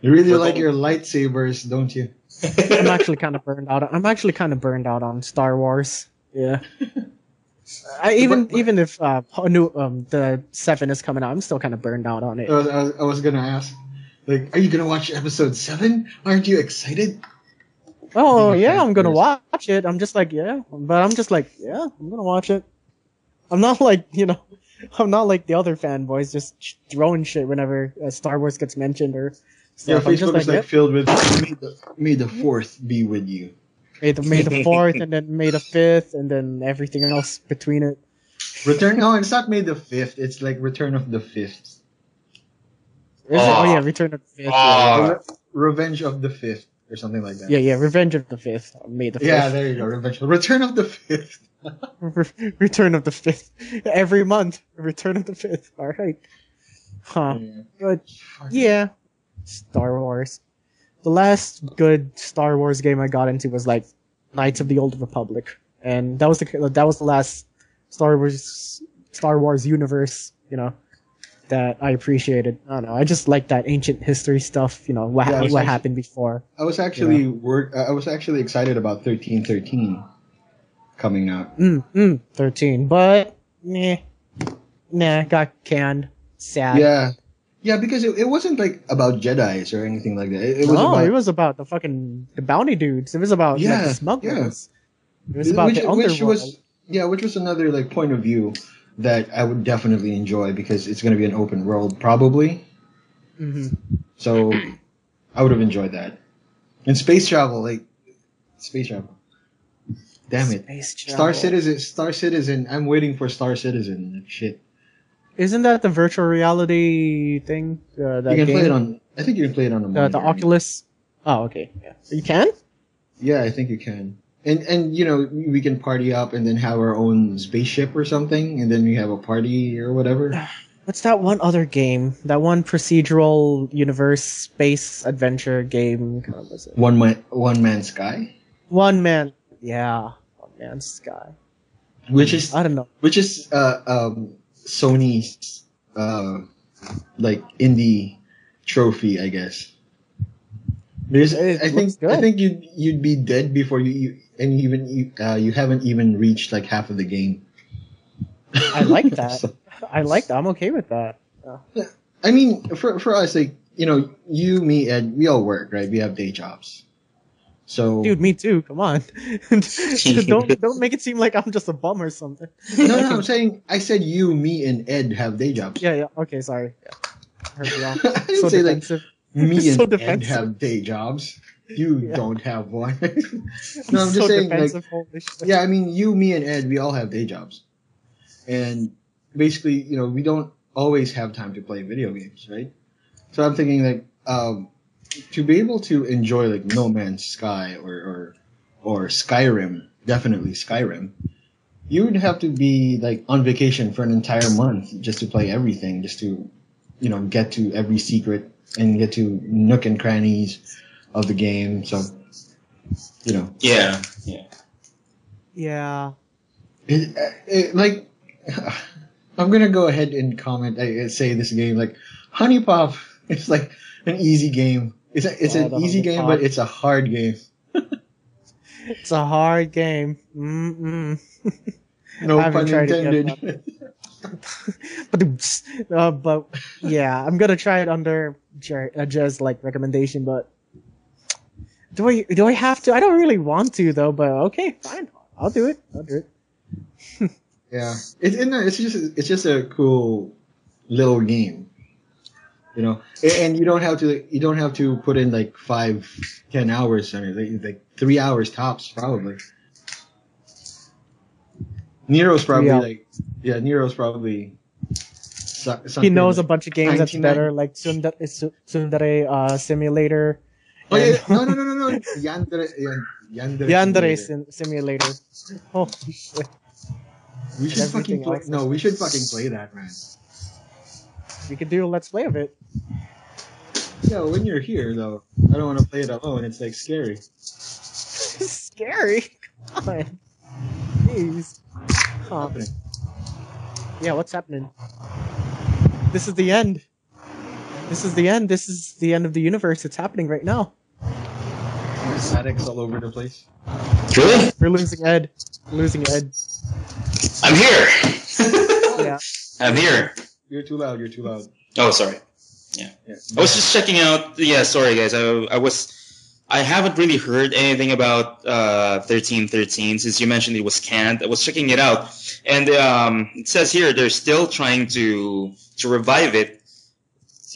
You really like your lightsabers, don't you? I'm actually kind of burned out on Star Wars. Yeah. Even if the 7 is coming out, I'm still kind of burned out on it. I was gonna ask, like, are you gonna watch episode 7? Aren't you excited? Oh yeah, I'm gonna watch it. I'm just like, yeah, I'm gonna watch it. I'm not like, I'm not like the other fanboys just throwing shit whenever Star Wars gets mentioned or Your stuff. I'm just Facebook is like yeah. filled with may the 4th be with you. May the 4th, and then May the 5th, and then everything else between it. No, it's not May the 5th. It's like Return of the 5th. Is it? Oh yeah, Return of the 5th. Revenge of the 5th, or something like that. Yeah, Revenge of the 5th. May the 5th. Yeah, there you go. Return of the 5th. Return of the 5th. Every month, Return of the 5th. All right. Huh. Yeah. But yeah, Star Wars. The last good Star Wars game I got into was like Knights of the Old Republic, and that was the last Star Wars universe, that I appreciated. I don't know. I just like that ancient history stuff. What happened before. I was actually I was actually excited about 1313 coming out. 13, but got canned. Sad. Yeah, because it wasn't like about Jedis or anything like that. It was about the bounty dudes. It was about the smugglers. Yeah. It was about the underworld. Which was another like point of view that I would definitely enjoy because it's going to be an open world probably. Mm-hmm. So I would have enjoyed that. And space travel. Damn it. Star Citizen. I'm waiting for Star Citizen. Shit. Isn't that the virtual reality thing? You can play it on. I think you can play it on the monitor. The Oculus. Oh, okay. Yeah. You can? Yeah, I think you can. And we can party up and then have our own spaceship or something, and then we have a party or whatever. What's that one other game? That one procedural universe space adventure game? What was it? One Man Sky. One Man. Yeah. One Man Sky. Which is I don't know. Which is Sony's like indie trophy, I guess. I think you'd be dead before you haven't even reached like half of the game. I like that. I like that. I'm okay with that. I mean, for us, like you, me, Ed, we all work, right? We have day jobs. So, dude, me too. Come on, don't make it seem like I'm just a bum or something. No, I said you, me, and Ed have day jobs. Yeah. Okay, sorry. Yeah. I heard you wrong. I didn't say defensive. Like me and Ed have day jobs. You don't have one. No, I'm just saying, like, yeah, I mean, you, me, and Ed, we all have day jobs, and basically, we don't always have time to play video games, right? So I'm thinking, like, to be able to enjoy like No Man's Sky or Skyrim, definitely Skyrim, you would have to be like on vacation for an entire month just to play everything, just to get to every secret and get to nook and crannies of the game. So Yeah. Like I'm gonna go ahead and say this game like Honey Pop. It's like an easy game. It's an easy game, but it's a hard game. It's a hard game. Mm-mm. No pun intended. But yeah, I'm gonna try it under Jez's like recommendation. But do I have to? I don't really want to though. But okay, fine. I'll do it. Yeah, it's just a cool little game. And you don't have to put in like 5-10 hours on it, like 3 hours tops probably. Nero's probably he knows a bunch of games that's better, like Tsundere Simulator. Oh yeah, no. Yandere Simulator. Oh shit. We should fucking play. No, we should fucking play that, man. We could do a let's play of it. Yeah, when you're here though, I don't want to play it alone. It's like scary. Scary? Come on. Jeez. Huh. Yeah, what's happening? This is the end. This is the end. This is the end of the universe. It's happening right now. Statics all over the place. Really? We're losing Ed. I I'm here. Yeah. I'm here. You're too loud. You're too loud. Oh, sorry. Yeah. I was just checking out. Yeah, sorry guys. I haven't really heard anything about 1313 since you mentioned it was canned. I was checking it out, and it says here they're still trying to revive it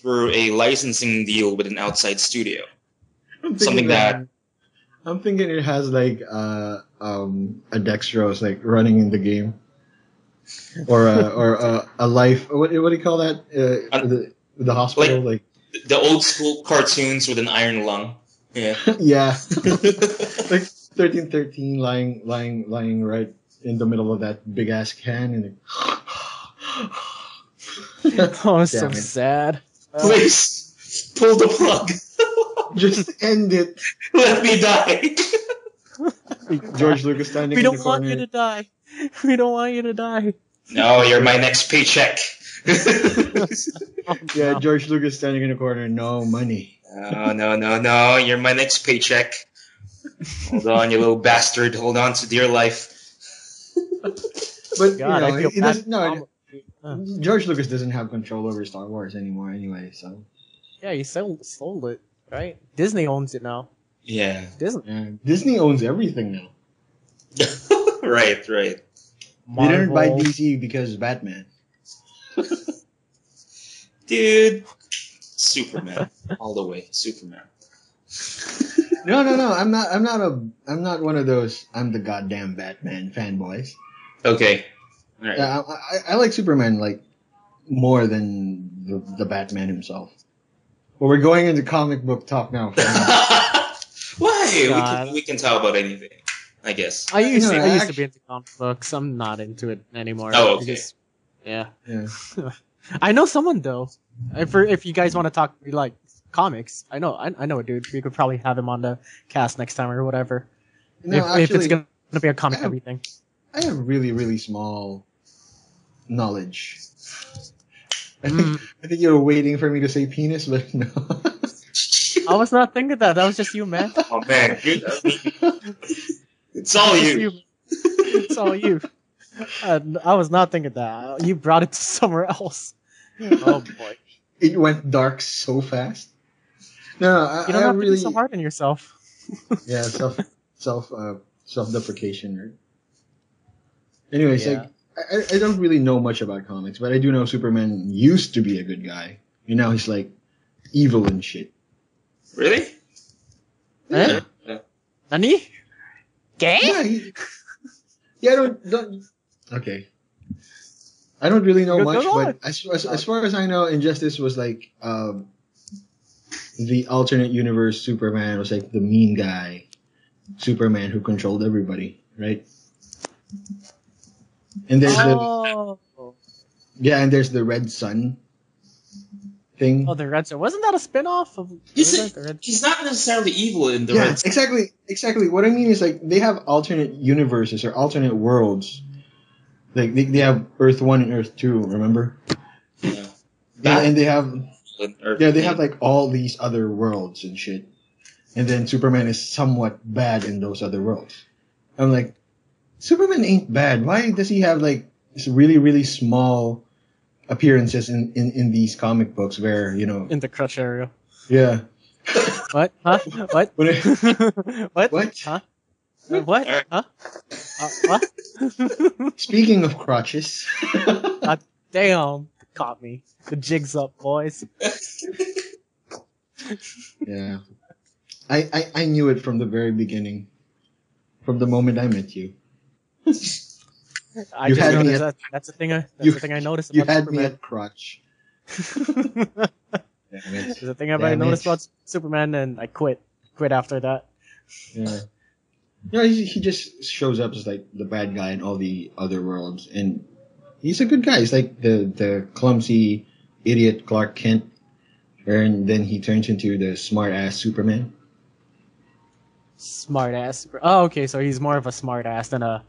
through a licensing deal with an outside studio. Something that I'm thinking it has like a dextrose like running in the game, or a life. What do you call that? The hospital, like the old school cartoons with an iron lung. Yeah. Yeah. Like 1313 lying right in the middle of that big ass can, and Oh, it's so Damn it. sad. Please pull the plug. just end it. Let me die. George Lucas standing We in the don't want corner. you to die. We don't want you to die. No, you're my next paycheck. Oh, Yeah, no. George Lucas standing in the corner. No money. No. You're my next paycheck. Hold on, you little bastard. Hold on to dear life. But God, I feel he bad. doesn't. No, George Lucas doesn't have control over Star Wars anymore. Anyway, so Yeah, he sold it, right? Disney owns it now. Yeah. Disney. yeah, Disney owns everything now. Right. They didn't buy Marvel. DC because Batman. Dude. Superman. All the way. Superman. No. I'm not one of those. I'm the goddamn Batman fanboys. Okay. Alright. Yeah, I like Superman like more than the Batman himself. Well, we're going into comic book talk now. Why? God. We can talk about anything, I guess. I used to actually- be into comic books. I'm not into it anymore. Oh, okay. Yeah. Yeah. I know someone though. If you guys want to talk like comics, I know a dude. We could probably have him on the cast next time or whatever. No, if it's actually, gonna be a comic I have- everything. I have really, really small knowledge. Mm. I think you were waiting for me to say penis, but no. I was not thinking that. That was just you, man. Oh man, it's all Just you. It's all you. I was not thinking that. You brought it to somewhere else. Oh boy. It went dark so fast. No, You don't I have to really be so hard on yourself. yeah self-deprecation, right? Anyways, Yeah. like I don't really know much about comics, but I do know Superman used to be a good guy, and now he's like evil and shit. Really? Eh? Nani? Gay? Yeah, don't. Okay. I don't really know Go much, on. but as far as I know, Injustice was like the alternate universe Superman was like the mean guy Superman who controlled everybody, right? And there's Oh. and there's the Red Sun thing. Oh, the Red Sun. Wasn't that a spin-off of He's, was it the Red he's not necessarily evil in the Yeah, Red. exactly. What I mean is like they have alternate universes or alternate worlds. Like they have Earth 1 and Earth 2, remember? Yeah. Yeah, and they have Or- they have like all these other worlds and shit. And then Superman is somewhat bad in those other worlds. I'm like, Superman ain't bad. Why does he have like this really, really small appearances in these comic books where, you know, in the crutch area. yeah. What? Huh? What? When it- What? What? Huh? What? Alright. Huh? What? Speaking of crotches, Damn, caught me. The jig's up, boys. yeah. I knew it from the very beginning. From the moment I met you. I You just had me noticed at- that's the thing. That's you- the thing I noticed You about had me Superman. at crotch. Damn it. There's a thing I Damn noticed it. about Superman, and I quit. Quit after that. Yeah. You know, he just shows up as like the bad guy in all the other worlds, and he's a good guy. He's like the clumsy idiot Clark Kent, and then he turns into the smart ass Superman. Smart ass. Oh, okay. So he's more of a smart ass than a.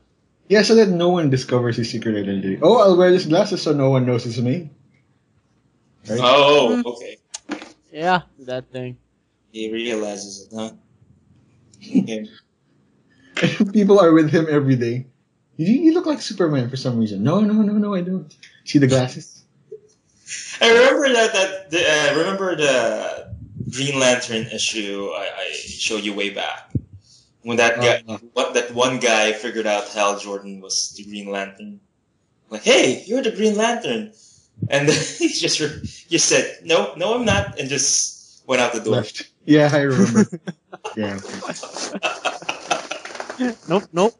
Yeah, so that no one discovers his secret identity. Oh, I'll wear these glasses so no one knows it's me. Right? Oh, okay. Yeah, that thing. He realizes it, huh? Okay. People are with him every day. You look like Superman for some reason. No, I don't. See the glasses? I remember remember the Green Lantern issue I showed you way back when that that one guy figured out Hal Jordan was the Green Lantern. Like, hey, you're the Green Lantern, and then he just said, no, I'm not, and just went out the door. Left. Yeah, I remember. Yeah. Nope.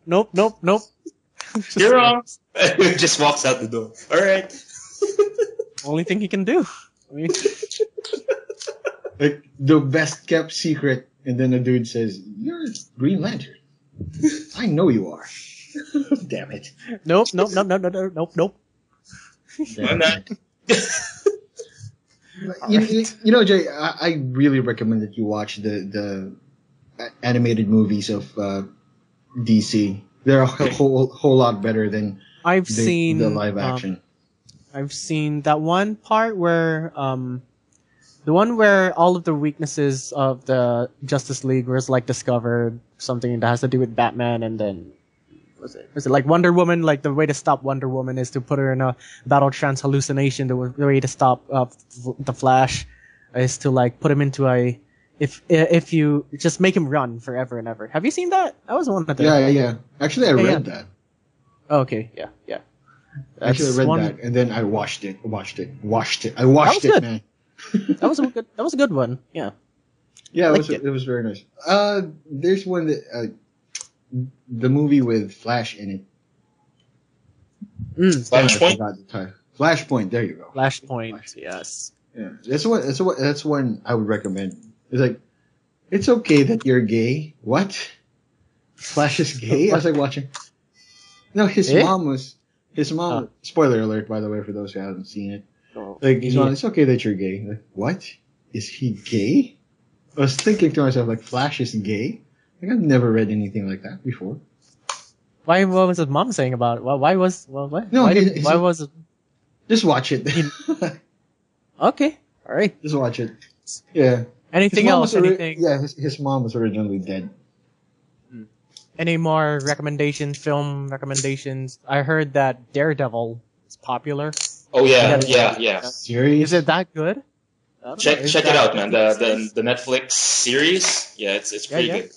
You're wrong. Just walks out the door. All right. Only thing he can do. I mean, like the best kept secret, and then the dude says, "You're Green Lantern." I know you are. Damn it. Nope. I'm not. You know, Jay, I really recommend that you watch the animated movies of DC. They're a whole lot better than I've seen the live action. I've seen that one part where the one where all of the weaknesses of the Justice League was like discovered, something that has to do with Batman, and then was it like Wonder Woman? Like the way to stop Wonder Woman is to put her in a battle trance hallucination. The way to stop the Flash is to like put him into a if you just make him run forever and ever. Have you seen that? That was one of the Yeah. Actually, I read that. Oh, okay, yeah. Actually, I read that, and then I watched it. I watched it, man. That was a good one. Yeah. Yeah, it was very nice. There's one that the movie with Flash in it. Flashpoint. Flashpoint. There you go. Flashpoint. Yes. Yeah, that's one I would recommend. It's like, it's okay that you're gay. What? Flash is gay? I was like watching. No, his mom. Spoiler alert, by the way, for those who haven't seen it. Like, his mom, it's okay that you're gay. Like, what? Is he gay? I was thinking to myself, like, Flash is gay? Like, I've never read anything like that before. What was his mom saying about it? Why was it? Just watch it. Okay, all right. Just watch it. Yeah. Anything else? Anything? Yeah, his mom was originally dead. Any more film recommendations? I heard that Daredevil is popular. Oh yeah. Series? Is it that good? Check it out, man. The Netflix series. Yeah, it's pretty good.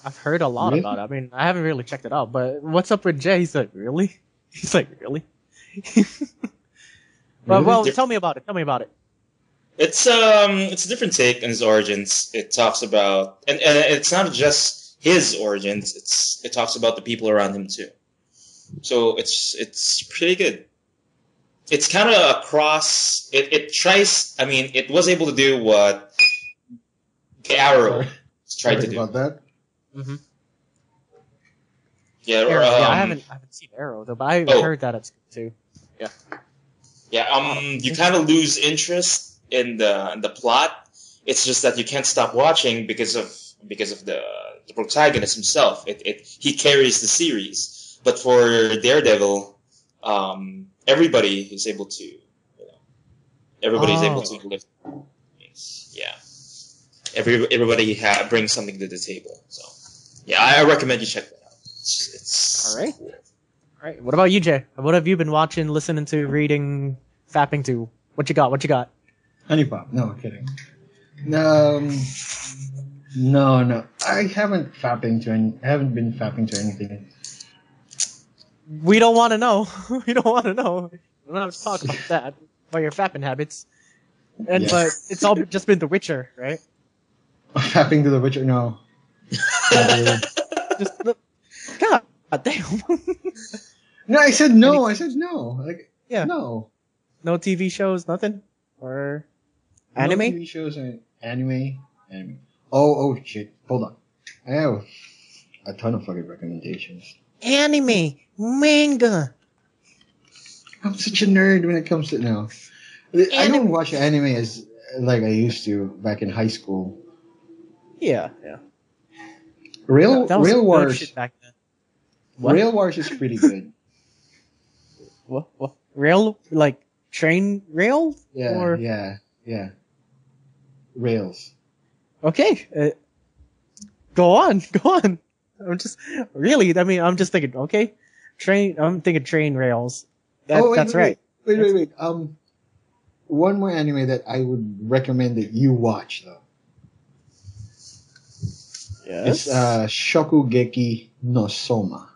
I've heard a lot about it. I mean, I haven't really checked it out, but what's up with Jay? He's like, really? He's like, really? Well, tell me about it. It's a different take on his origins. It talks about and it's not just his origins. It talks about the people around him too. So it's pretty good. It's kind of across. It tries. I mean, it was able to do what the Arrow tried to do. About that. Mm-hmm. Yeah, I haven't seen Arrow though, but I heard that it's good too. Yeah. Yeah. You kind of lose interest in the plot. It's just that you can't stop watching because of the protagonist himself. He carries the series. But for Daredevil, everybody is able to, everybody's able to live. Yeah. Everybody brings something to the table. So, yeah, I recommend you check that out. It's all right. Cool. All right. What about you, Jay? What have you been watching, listening to, reading, fapping to? What you got? Honey Pop. No, kidding. No. I haven't been fapping to anything. We don't want to know. We don't have to talk about that. About your fapping habits. But it's all just been The Witcher, right? Fapping to The Witcher? No. God damn. No, I said no. Like, yeah. No. No TV shows, nothing? Or anime? No TV shows and anime. Oh shit. Hold on. I have a ton of fucking recommendations. Anime, manga. I'm such a nerd when it comes to now. I don't watch anime as like I used to back in high school. Yeah. Real Wars. Shit back then. What? Real Wars is pretty good. What? Rail, like train rail? Yeah. Rails. Okay. Go on. I'm just thinking, okay. I'm thinking train rails. Wait, Right. Wait. One more anime that I would recommend that you watch though. Yes. It's Shokugeki no Soma.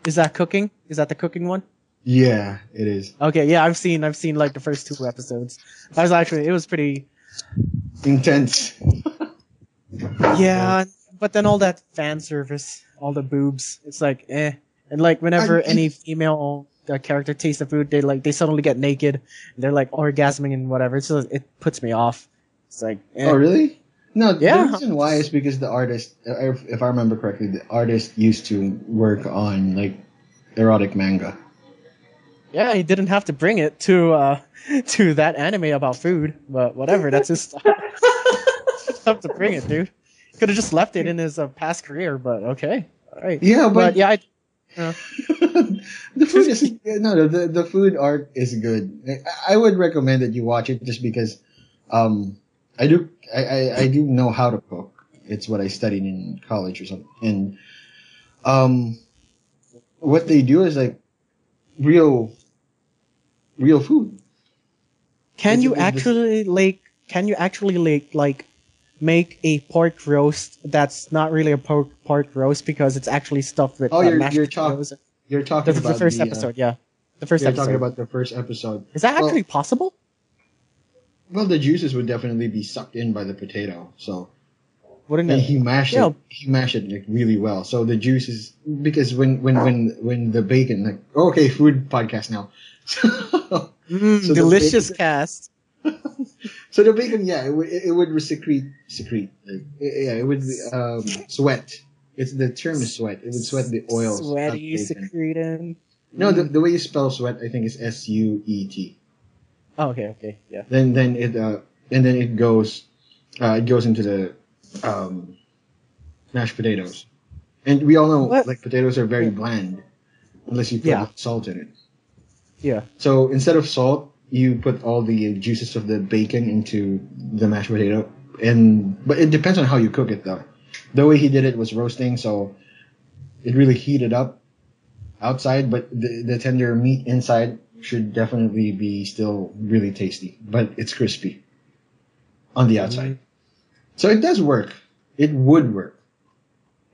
Is that cooking? Is that the cooking one? Yeah, it is. Okay, yeah, I've seen like the first 2 episodes. It was pretty. Intense. Yeah, but then all that fan service, all the boobs, it's like eh. And like whenever any female character tastes the food, they suddenly get naked, and they're like orgasming and whatever. So it puts me off. It's like eh. Oh really? No, Yeah. the reason why is because the artist, if I remember correctly, the artist used to work on like erotic manga. Yeah, he didn't have to bring it to that anime about food, but whatever. That's his style. Have to bring it, dude. Could have just left it in his past career, but okay, all right. Yeah, but yeah, the food is the food art is good. I would recommend that you watch it just because I do know how to cook. It's what I studied in college or something. And what they do is like real food. Can you actually make a pork roast that's not really a pork roast because it's actually stuffed with mashed potatoes? You're talking about the first episode, yeah. The first you're episode. talking about the first episode. Is that actually possible? Well, the juices would definitely be sucked in by the potato. So Wouldn't and it? he mashed it. He mashed it like really well. So the juices, because when the bacon, like okay, food podcast now. So delicious cast. So the bacon, yeah, it would secrete. It would sweat. The term is sweat. It would sweat the oils. Sweaty, secreting. No, the way you spell sweat, I think is SUET. Oh, okay, yeah. Then it goes into the mashed potatoes, and we all know like potatoes are very bland unless you put salt in it. Yeah. So instead of salt, you put all the juices of the bacon into the mashed potato, but it depends on how you cook it though. The way he did it was roasting, so it really heated up outside, but the tender meat inside should definitely be still really tasty, but it's crispy on the outside. So it does work. It would work.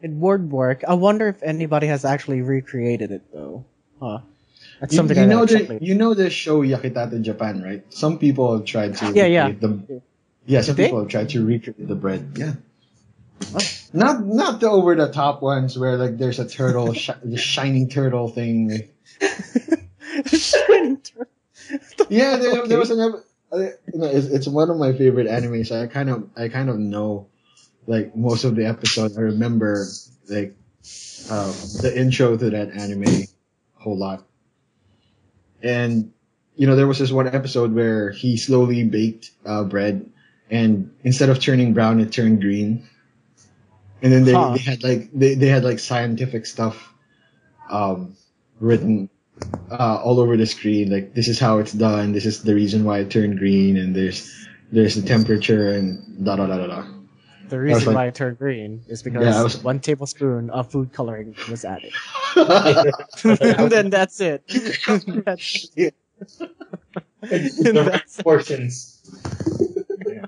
It would work. I wonder if anybody has actually recreated it though. Huh. That's something you know the show Yakitate Japan, right? Some people have tried to recreate some people have tried to recreate the bread. Yeah. Oh. Not the over the top ones where like there's a turtle, the shining turtle thing. Shining turtle. Yeah, there was another. It's one of my favorite animes. So I kind of know like most of the episodes. I remember like the intro to that anime a whole lot. And there was this one episode where he slowly baked bread, and instead of turning brown, it turned green. And then they had like scientific stuff written all over the screen, like this is how it's done, this is the reason why it turned green, and there's the temperature and da da da da da. The reason why it turned green is because 1 tablespoon of food coloring was added. And then that's it. That's it. Portions. Yeah.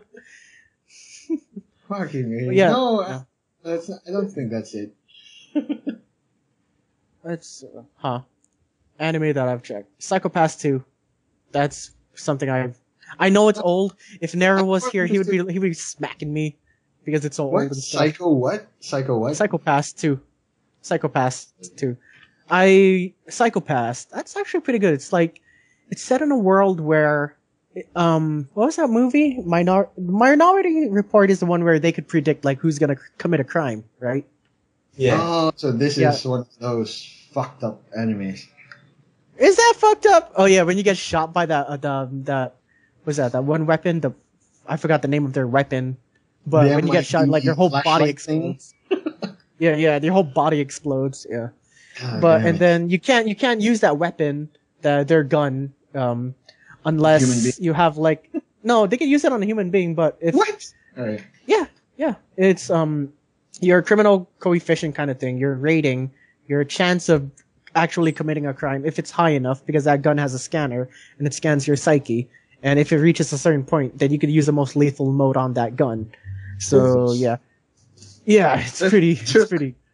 Fucking yeah. No, I don't think that's it. That's anime that I've checked. Psychopaths 2. That's something I know it's old. If Nero was here, he would be smacking me because it's so old and stuff. Psycho what? Psychopaths 2. Psychopaths 2. Psychopaths. That's actually pretty good. It's like it's set in a world where what was that movie? Minority Report is the one where they could predict like who's gonna commit a crime, right? Yeah. Oh, so this is one of those fucked up animes. Is that fucked up? Oh yeah, when you get shot by that one weapon? I forgot the name of their weapon, but when you get shot, like your whole body explodes. Yeah, your whole body explodes. Yeah, and then you can't use that weapon, their gun, unless you have like no, they can use it on a human being, but if what? All right. Yeah, it's your criminal coefficient kind of thing. Your rating, your chance of actually committing a crime if it's high enough, because that gun has a scanner and it scans your psyche. And if it reaches a certain point, then you could use the most lethal mode on that gun. So yeah, it's pretty.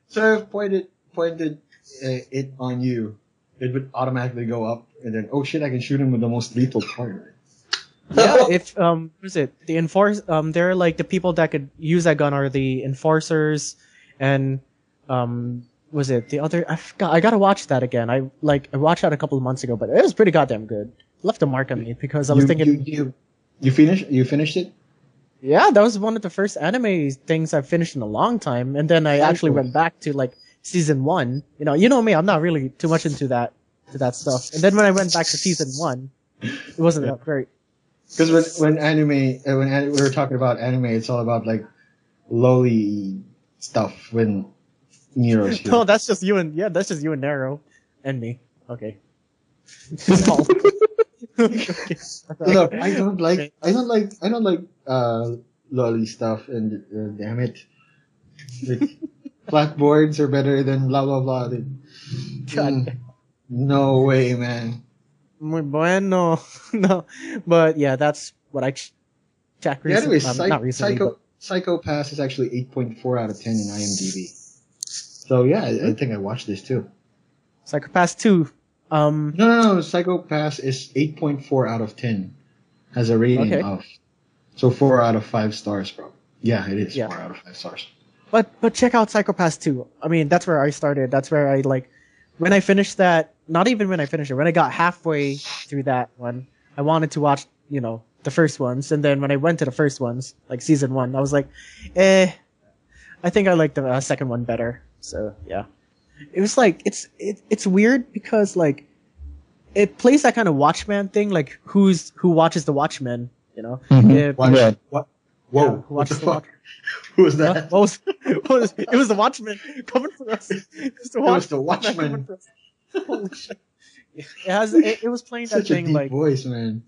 So if pointed it on you, it would automatically go up, and then oh shit, I can shoot him with the most lethal part. Yeah, if who's it? The they're like the people that could use that gun are the enforcers, and was it the other? I forgot. I gotta watch that again. I watched that a couple of months ago, but it was pretty goddamn good. Left a mark on me because I was thinking. You finished it? Yeah, that was one of the first anime things I've finished in a long time, and then I actually went back to like season 1. You know me, I'm not really too much into that stuff. And then when I went back to season 1, it wasn't that great. Because when we were talking about anime, it's all about like lowly stuff. When Nero's here. No, that's just you and Nero and me. Okay. It's all. Okay. Look, I don't like lolly stuff, and damn it, like, blackboards are better than blah blah blah. No way, man. Muy bueno. No, but yeah, that's what I checked recently. Anyway, not recently, Psycho Pass is actually 8.4 out of 10 in IMDb. So yeah, I think I watched this too. Psycho Pass 2. No. Psycho Pass is 8.4 out of 10. Has a rating of. So 4 out of 5 stars, bro. Yeah, it is 4 out of 5 stars. But check out Psycho Pass 2. I mean, that's where I started. That's where I when I finished that. Not even when I finished it. When I got halfway through that one, I wanted to watch, the first ones. And then when I went to the first ones, like season 1, I was like, I think I like the second one better. So yeah. It was like it's weird because like it plays that kind of Watchman thing, like who watches the Watchmen, Mm-hmm. What? Whoa! Yeah, who watches the Watchmen? Who was that? It was the Watchmen coming for us. It was the Watchmen. Holy shit! It was playing that Such thing a deep like voice, man.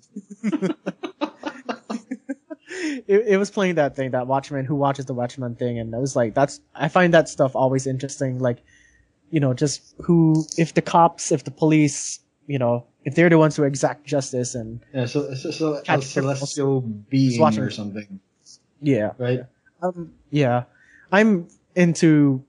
it was playing that thing, that Watchmen, who watches the Watchmen thing, and I was like, I find that stuff always interesting, like. Just if the cops, if the police, if they're the ones who exact justice and so a celestial being or something. Yeah. Right. Yeah. I'm into,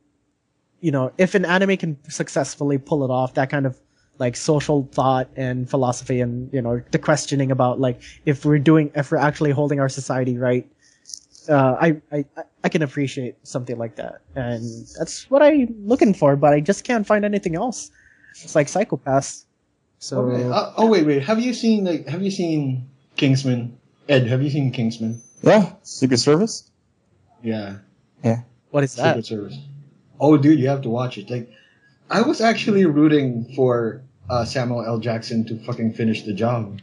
if an anime can successfully pull it off, that kind of like social thought and philosophy and the questioning about like if we're actually holding our society right. I can appreciate something like that, and that's what I'm looking for. But I just can't find anything else. It's like Psycho Pass. So. Okay. Wait. Have you seen Kingsman? Ed, have you seen Kingsman? Yeah. Secret Service. Yeah. What is that? Secret Service. Oh, dude, you have to watch it. Like, I was actually rooting for Samuel L. Jackson to fucking finish the job.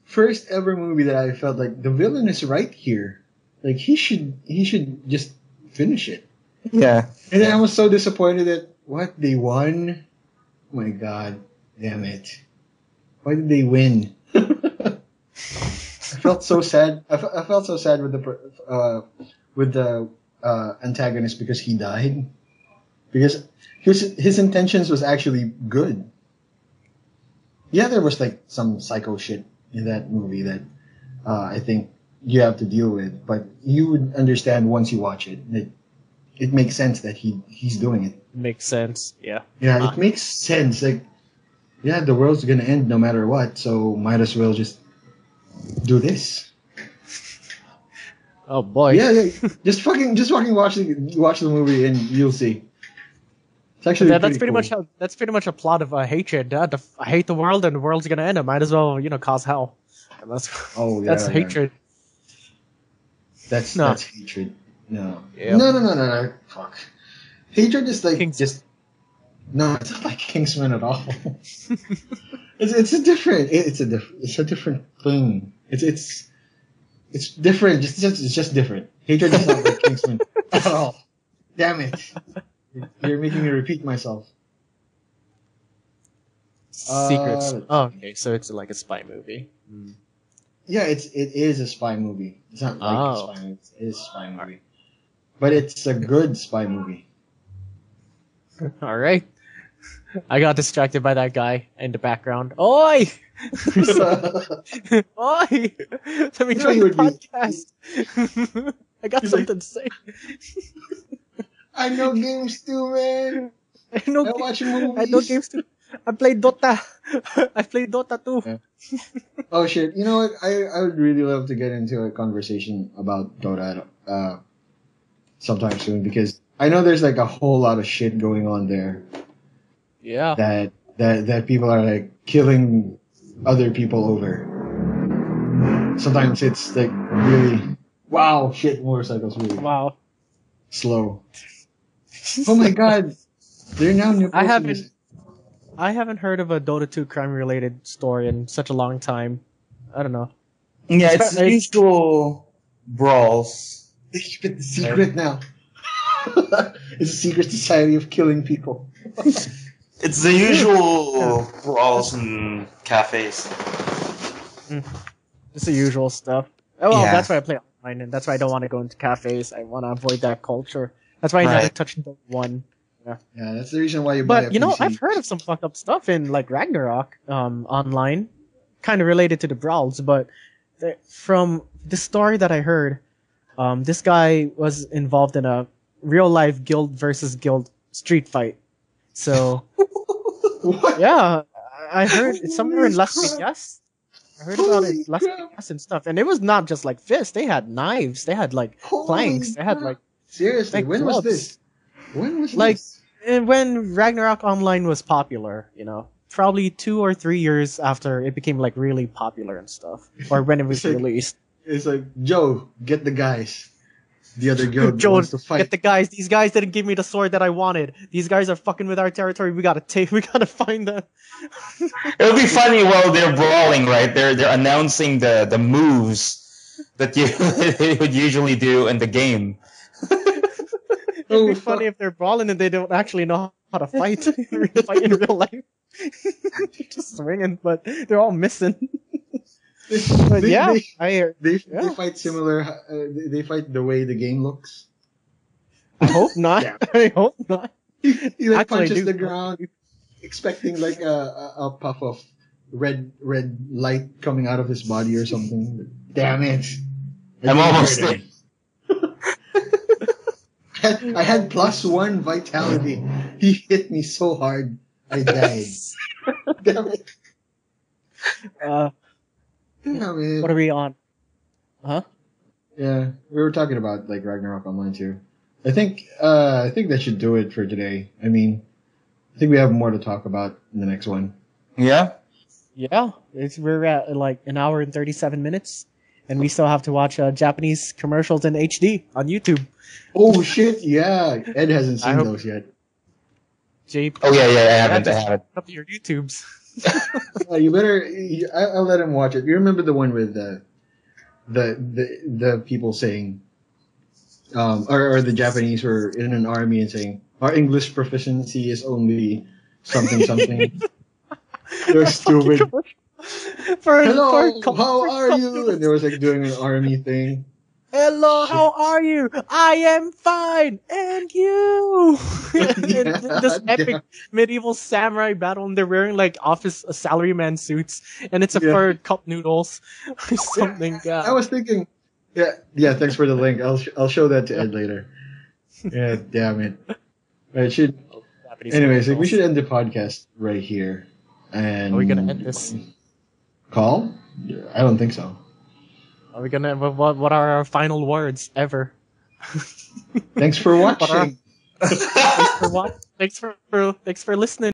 First ever movie that I felt like the villain is right here. Like he should just finish it. Yeah. And then I was so disappointed that they won. Oh my god, damn it! Why did they win? I felt so sad. I felt so sad with the antagonist because he died. Because his intentions was actually good. Yeah, there was like some psycho shit in that movie that I think you have to deal with, but you would understand once you watch it. It makes sense that he's doing it. Makes sense, yeah. Yeah, it makes sense. Like, yeah, the world's gonna end no matter what, so might as well just do this. Oh boy. Yeah. Just fucking watch the movie and you'll see. It's actually that's pretty much a plot of hatred. I hate the world and the world's gonna end. I might as well, cause hell. And that's hatred. That's hatred. No. Yep. No. Fuck. Hatred is like no, it's not like Kingsman at all. it's a different thing. It's different. It's just different. Hatred is not like Kingsman at all. Damn it. You're making me repeat myself. Secrets. Okay, so it's like a spy movie. Mm. Yeah, it is a spy movie. It's not like a spy movie. It is a spy movie. But it's a good spy movie. All right. I got distracted by that guy in the background. Oi! Oi! Let me You know join he the would be- podcast. I got He's something to say. I know games too, man. I know, I watch movies. I know games too. I played Dota. I played Dota too. Yeah. Oh shit! You know what? I would really love to get into a conversation about Dota sometime soon because I know there's like a whole lot of shit going on there Yeah. that people are like killing other people over. Sometimes it's like really wow shit motorcycles really Wow. slow. Oh my god! They're now new. I haven't heard of a Dota 2 crime related story in such a long time. I don't know. Yeah, it's the usual brawls. They keep it secret now. It's a secret society of killing people. It's the usual brawls in cafes. It's the usual stuff. Oh, well, Yeah. that's why I play online, and that's why I don't want to go into cafes. I want to avoid that culture. That's why I never Right. touched Dota 1. Yeah, that's the reason why you buy a But, you know, PC. I've heard of some fucked up stuff in, like, Ragnarok online. Kind of related to the brawls, but from the story that I heard, this guy was involved in a real-life guild versus guild street fight. So, What? yeah, I heard it's somewhere in Las Vegas. I heard about it in Las Vegas and stuff. And it was not just, like, fists. They had knives. They had, like, planks. They had, like... Seriously, like when was clubs. this? When was Like, this? and when Ragnarok Online was popular, you know, probably 2 or 3 years after it became like really popular and stuff, or when it was It's like- released. It's like, Joe, get the guys. The other guild Joe, wants to fight. get the guys. These guys didn't give me the sword that I wanted. These guys are fucking with our territory. We gotta find them. It'll be funny while they're brawling, right? They're announcing the moves that you they would usually do in the game. It'd be Oh, funny fuck. if they're brawling and they don't actually know how to fight. Fight in real life. They're just swinging, but they're all missing. But They- yeah, they- They Yeah. fight similar. They fight the way the game looks. I hope not. Yeah. I hope not. He like Actually, I punches do. the ground, expecting like a puff of red light coming out of his body or something. Damn it! I'm almost there. I had +1 vitality. He hit me so hard, I died. Damn it! Damn it! What are we on? Huh? Yeah, we were talking about like Ragnarok Online too. I think that should do it for today. I mean, I think we have more to talk about in the next one. Yeah. Yeah, we're at like an hour and 37 minutes, and we still have to watch Japanese commercials in HD on YouTube. Oh shit! Yeah, Ed hasn't I seen hope- those yet. Jay, Oh yeah, I haven't. just I haven't. up your YouTubes. You better. I'll let him watch it. You remember the one with the people saying, or the Japanese were in an army and saying our English proficiency is only something something. They're stupid. Hello, how are you? And they was like doing an army thing. Hello, how are you? I am fine, and you? And this epic Yeah. medieval samurai battle, and they're wearing like office salaryman suits, and it's a Yeah. for cup noodles or something. I was thinking, yeah. Thanks for the link. I'll show that to Ed later. Yeah, damn it. It should. Japanese Anyways, we commercials. should end the podcast right here. And Are we gonna end this? Call? I don't think so. Are we gonna? What are our final words ever? Thanks for What are- watching. Thanks for listening.